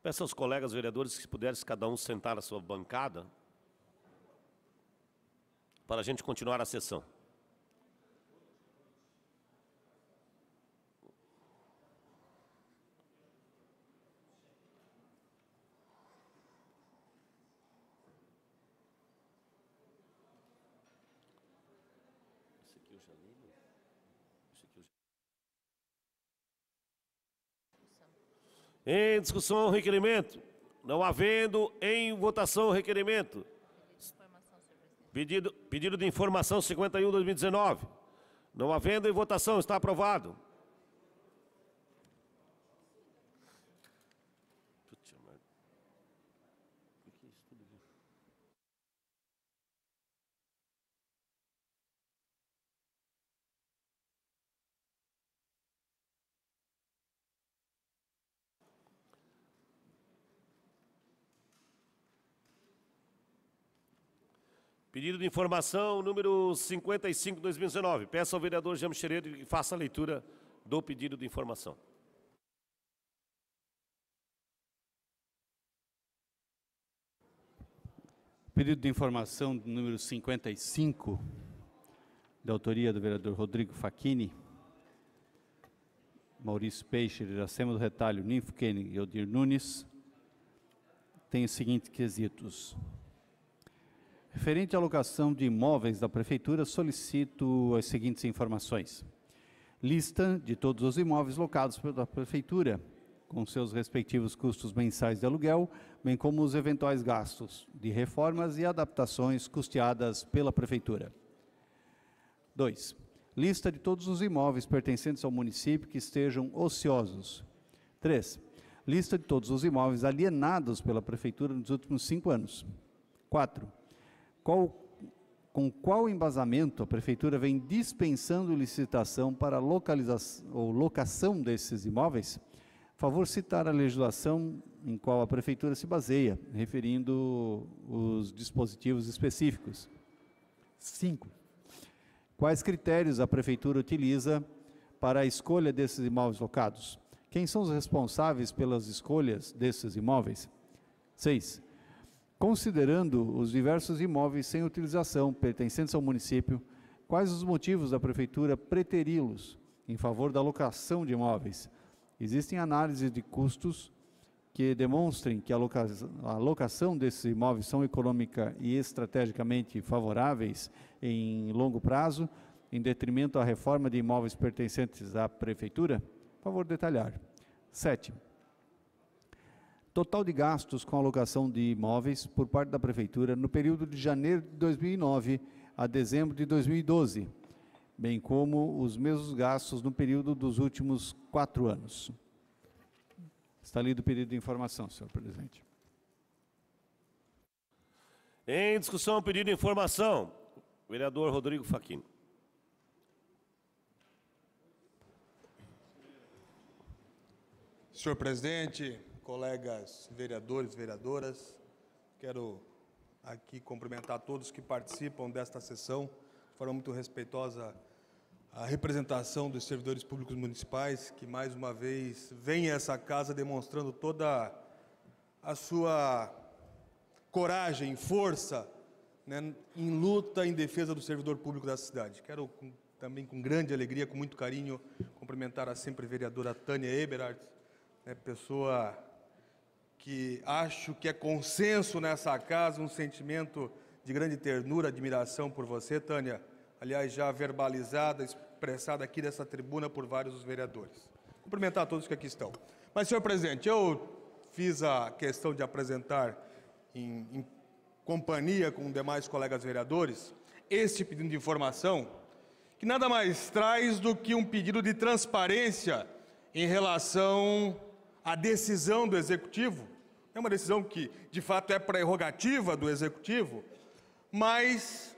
Peço aos colegas vereadores que, se pudessem cada um sentar na sua bancada, para a gente continuar a sessão. Em discussão o requerimento. Não havendo em votação o requerimento. Pedido de informação 51/2019. Não havendo em votação, está aprovado. Pedido de informação número 55/2019. Peço ao vereador Jaime Xeredo que faça a leitura do pedido de informação. Pedido de informação número 55, da autoria do vereador Rodrigo Facchini, Maurício Peixe, Iracema do Retalho, Ninfo Koenig e Odir Nunes, tem os seguintes quesitos. Referente à alocação de imóveis da Prefeitura, solicito as seguintes informações. Lista de todos os imóveis locados pela Prefeitura com seus respectivos custos mensais de aluguel, bem como os eventuais gastos de reformas e adaptações custeadas pela Prefeitura. 2. Lista de todos os imóveis pertencentes ao município que estejam ociosos. 3. Lista de todos os imóveis alienados pela Prefeitura nos últimos 5 anos. 4. Com qual embasamento a Prefeitura vem dispensando licitação para localização ou locação desses imóveis? Favor citar a legislação em qual a Prefeitura se baseia, referindo os dispositivos específicos. 5. Quais critérios a Prefeitura utiliza para a escolha desses imóveis locados? Quem são os responsáveis pelas escolhas desses imóveis? 6. Considerando os diversos imóveis sem utilização pertencentes ao município, quais os motivos da Prefeitura preteri-los em favor da locação de imóveis? Existem análises de custos que demonstrem que a locação desses imóveis são econômica e estrategicamente favoráveis em longo prazo, em detrimento à reforma de imóveis pertencentes à Prefeitura? Por favor, detalhar. 7. Total de gastos com a locação de imóveis por parte da Prefeitura no período de janeiro de 2009 a dezembro de 2012, bem como os mesmos gastos no período dos últimos 4 anos. Está lido o pedido de informação, senhor presidente. Em discussão, pedido de informação. Vereador Rodrigo Facchini. Senhor presidente, colegas vereadores, vereadoras, quero aqui cumprimentar todos que participam desta sessão, de forma muito respeitosa a representação dos servidores públicos municipais, que mais uma vez vem a essa casa demonstrando toda a sua coragem, força, né, em luta em defesa do servidor público da cidade. Quero também com grande alegria, com muito carinho, cumprimentar a sempre vereadora Tânia Eberhardt, né, pessoa que acho que é consenso nessa casa, um sentimento de grande ternura, admiração por você, Tânia, aliás, já verbalizada, expressada aqui dessa tribuna por vários dos vereadores. Cumprimentar a todos que aqui estão. Mas, senhor presidente, eu fiz a questão de apresentar, em companhia com demais colegas vereadores, este pedido de informação, que nada mais traz do que um pedido de transparência em relação à decisão do Executivo. É uma decisão que, de fato, é prerrogativa do Executivo, mas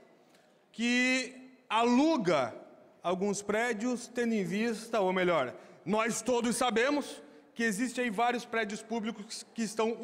que aluga alguns prédios, tendo em vista, ou melhor, nós todos sabemos que existem vários prédios públicos que estão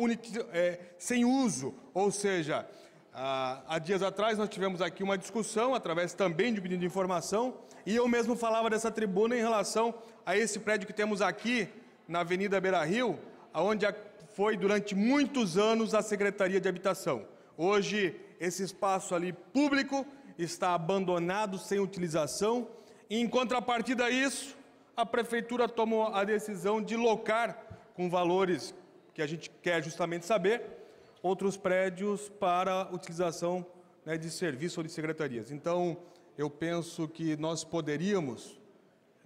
sem uso, ou seja, há dias atrás nós tivemos aqui uma discussão, através também de pedido de informação, e eu mesmo falava dessa tribuna em relação a esse prédio que temos aqui na Avenida Beira-Rio, onde foi durante muitos anos a Secretaria de Habitação. Hoje, esse espaço ali público está abandonado, sem utilização, e em contrapartida a isso, a Prefeitura tomou a decisão de locar, com valores que a gente quer justamente saber, outros prédios para utilização, né, de serviço ou de secretarias. Então, eu penso que nós poderíamos,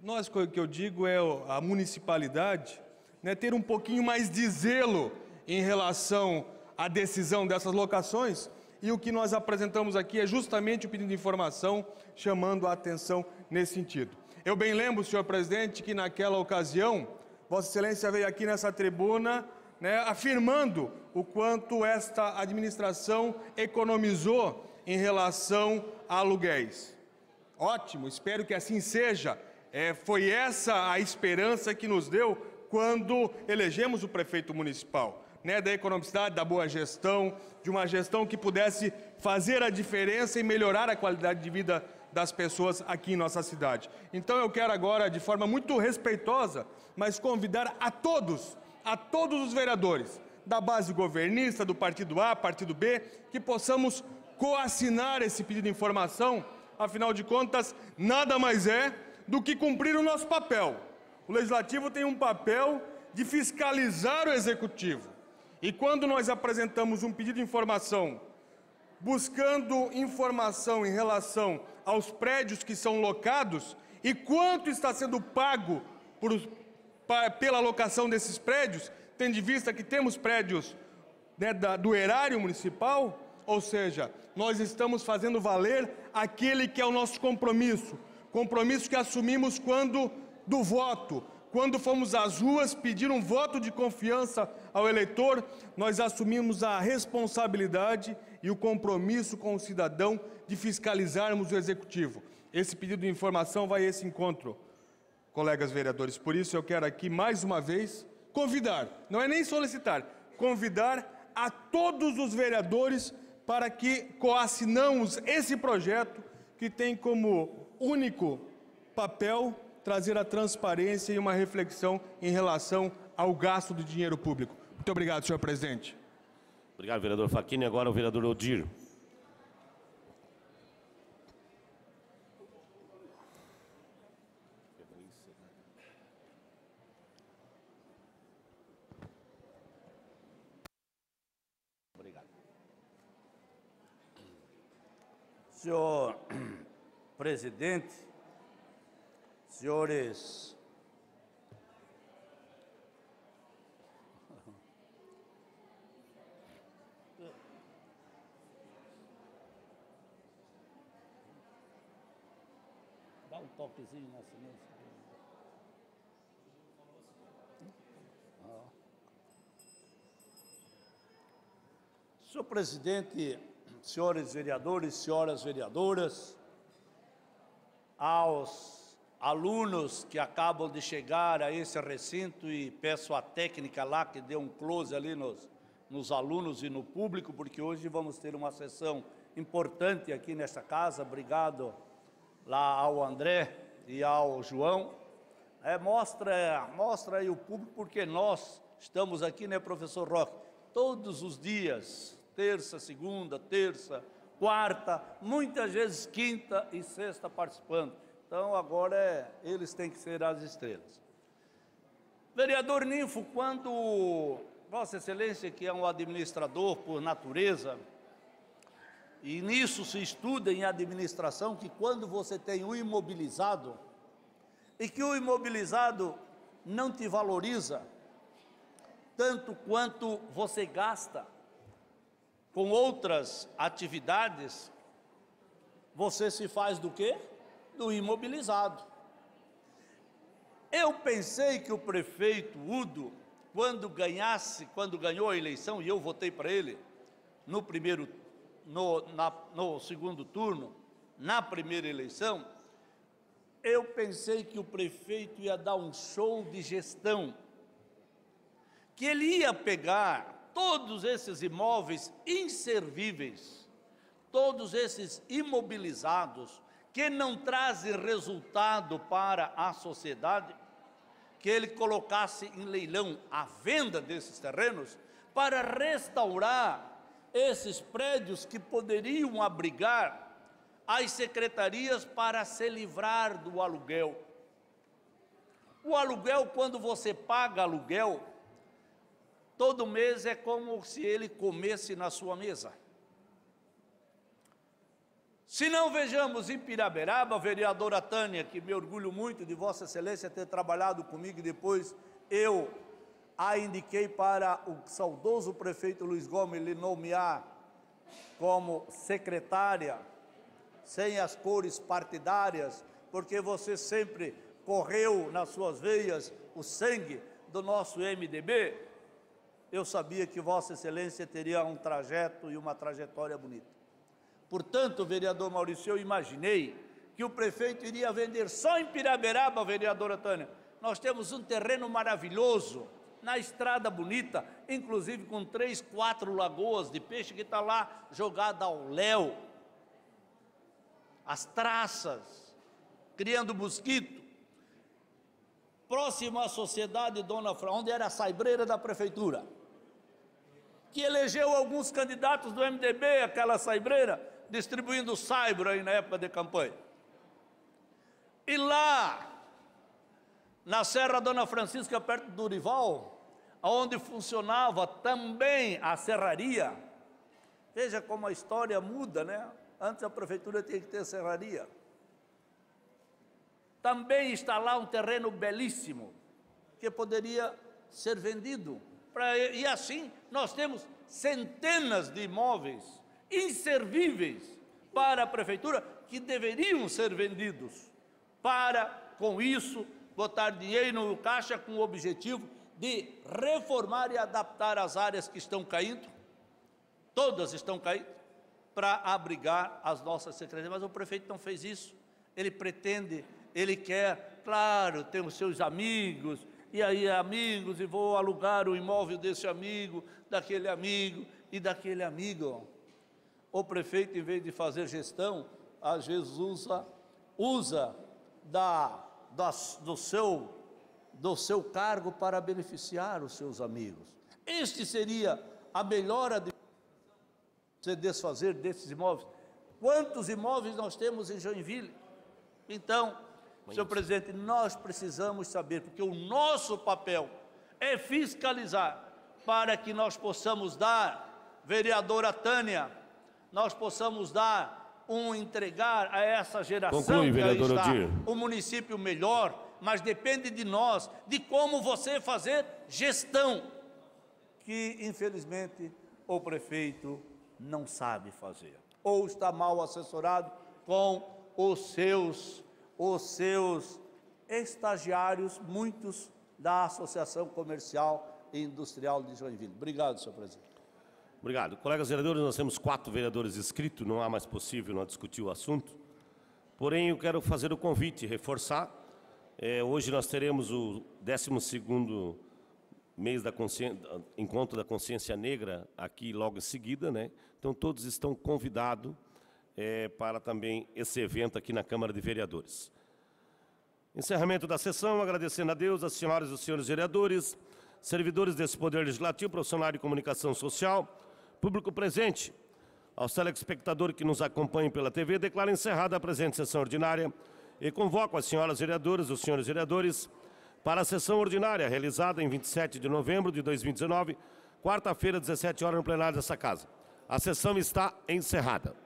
nós, o que eu digo é a municipalidade, né, ter um pouquinho mais de zelo em relação à decisão dessas locações, e o que nós apresentamos aqui é justamente o pedido de informação, chamando a atenção nesse sentido. Eu bem lembro, senhor presidente, que naquela ocasião, Vossa Excelência veio aqui nessa tribuna, né, afirmando o quanto esta administração economizou em relação a aluguéis. Ótimo, espero que assim seja. Foi essa a esperança que nos deu quando elegemos o prefeito municipal, né, da economicidade, da boa gestão, de uma gestão que pudesse fazer a diferença e melhorar a qualidade de vida das pessoas aqui em nossa cidade. Então eu quero agora, de forma muito respeitosa, mas convidar a todos os vereadores da base governista, do partido A, partido B, que possamos coassinar esse pedido de informação. Afinal de contas, nada mais é do que cumprir o nosso papel. O Legislativo tem um papel de fiscalizar o Executivo. E quando nós apresentamos um pedido de informação, buscando informação em relação aos prédios que são locados e quanto está sendo pago pela alocação desses prédios, tendo em vista que temos prédios, né, do erário municipal, ou seja, nós estamos fazendo valer aquele que é o nosso compromisso que assumimos quando do voto. Quando fomos às ruas pedir um voto de confiança ao eleitor, nós assumimos a responsabilidade e o compromisso com o cidadão de fiscalizarmos o Executivo. Esse pedido de informação vai a esse encontro, colegas vereadores. Por isso eu quero aqui, mais uma vez, convidar, não é nem solicitar, convidar a todos os vereadores para que coassinamos esse projeto que tem como único papel trazer a transparência e uma reflexão em relação ao gasto do dinheiro público. Muito obrigado, senhor presidente. Obrigado, vereador Facchini. Agora o vereador Odir. Obrigado. Senhor presidente, senhores dá um toquezinho na silêncio. Senhor presidente, senhores vereadores, senhoras vereadoras, aos alunos que acabam de chegar a esse recinto, e peço à técnica lá que dê um close ali nos alunos e no público, porque hoje vamos ter uma sessão importante aqui nesta casa. Obrigado lá ao André e ao João. Mostra aí o público, porque nós estamos aqui, né, professor Roque, todos os dias, terça, segunda, terça, quarta, muitas vezes quinta e sexta participando. Então agora eles têm que ser as estrelas. Vereador Ninfo, quando Vossa Excelência, que é um administrador por natureza, e nisso se estuda em administração, que quando você tem um imobilizado, e que o imobilizado não te valoriza tanto quanto você gasta com outras atividades, você se faz do quê? Do imobilizado. Eu pensei que o prefeito Udo, quando ganhou a eleição, e eu votei para ele no segundo turno, na primeira eleição, eu pensei que o prefeito ia dar um show de gestão, que ele ia pegar todos esses imóveis inservíveis, todos esses imobilizados, que não trazem resultado para a sociedade, que ele colocasse em leilão a venda desses terrenos, para restaurar esses prédios que poderiam abrigar as secretarias para se livrar do aluguel. O aluguel, quando você paga aluguel, todo mês é como se ele comesse na sua mesa. Se não vejamos em Piraberaba, a vereadora Tânia, que me orgulho muito de Vossa Excelência ter trabalhado comigo, e depois eu a indiquei para o saudoso prefeito Luiz Gomes lhe nomear como secretária, sem as cores partidárias, porque você sempre correu nas suas veias o sangue do nosso MDB. Eu sabia que Vossa Excelência teria um trajeto e uma trajetória bonita. Portanto, vereador Maurício, eu imaginei que o prefeito iria vender só em Piraberaba, vereadora Tânia. Nós temos um terreno maravilhoso, na Estrada Bonita, inclusive com 3, 4 lagoas de peixe, que está lá jogada ao léu. As traças, criando mosquito. Próximo à sociedade Dona Fran, onde era a saibreira da prefeitura, que elegeu alguns candidatos do MDB, aquela saibreira, distribuindo saibro aí na época de campanha. E lá, na Serra Dona Francisca, perto do Durival, onde funcionava também a serraria, veja como a história muda, né? Antes a prefeitura tinha que ter serraria. Também está lá um terreno belíssimo, que poderia ser vendido. E assim nós temos centenas de imóveis inservíveis para a prefeitura que deveriam ser vendidos, para, com isso, botar dinheiro no caixa com o objetivo de reformar e adaptar as áreas que estão caindo, todas estão caindo, para abrigar as nossas secretarias. Mas o prefeito não fez isso. Ele pretende, ele quer, claro, tem os seus amigos, e aí amigos, e vou alugar o imóvel desse amigo, daquele amigo e daquele amigo. O prefeito, em vez de fazer gestão, às vezes usa do seu cargo para beneficiar os seus amigos. Este seria a melhor administração, se desfazer desses imóveis. Quantos imóveis nós temos em Joinville? Então, senhor presidente, nós precisamos saber, porque o nosso papel é fiscalizar, para que nós possamos dar, vereadora Tânia, nós possamos entregar a essa geração que aí está um município melhor, mas depende de nós, de como você fazer gestão, que infelizmente o prefeito não sabe fazer, ou está mal assessorado com os seus estagiários, muitos da Associação Comercial e Industrial de Joinville. Obrigado, senhor presidente. Obrigado. Colegas vereadores, nós temos 4 vereadores inscritos, não há mais possível não discutir o assunto. Porém, eu quero fazer o convite, reforçar. Hoje nós teremos o 12º mês da Encontro da Consciência Negra, aqui logo em seguida, né? Então, todos estão convidados para também esse evento aqui na Câmara de Vereadores. Encerramento da sessão, agradecendo a Deus, as senhoras e os senhores vereadores, servidores desse Poder Legislativo, profissionais de comunicação social, público presente, aos telespectadores que nos acompanham pela TV, declaro encerrada a presente sessão ordinária e convoco as senhoras vereadoras e os senhores vereadores para a sessão ordinária realizada em 27 de novembro de 2019, quarta-feira, 17 horas, no plenário dessa casa. A sessão está encerrada.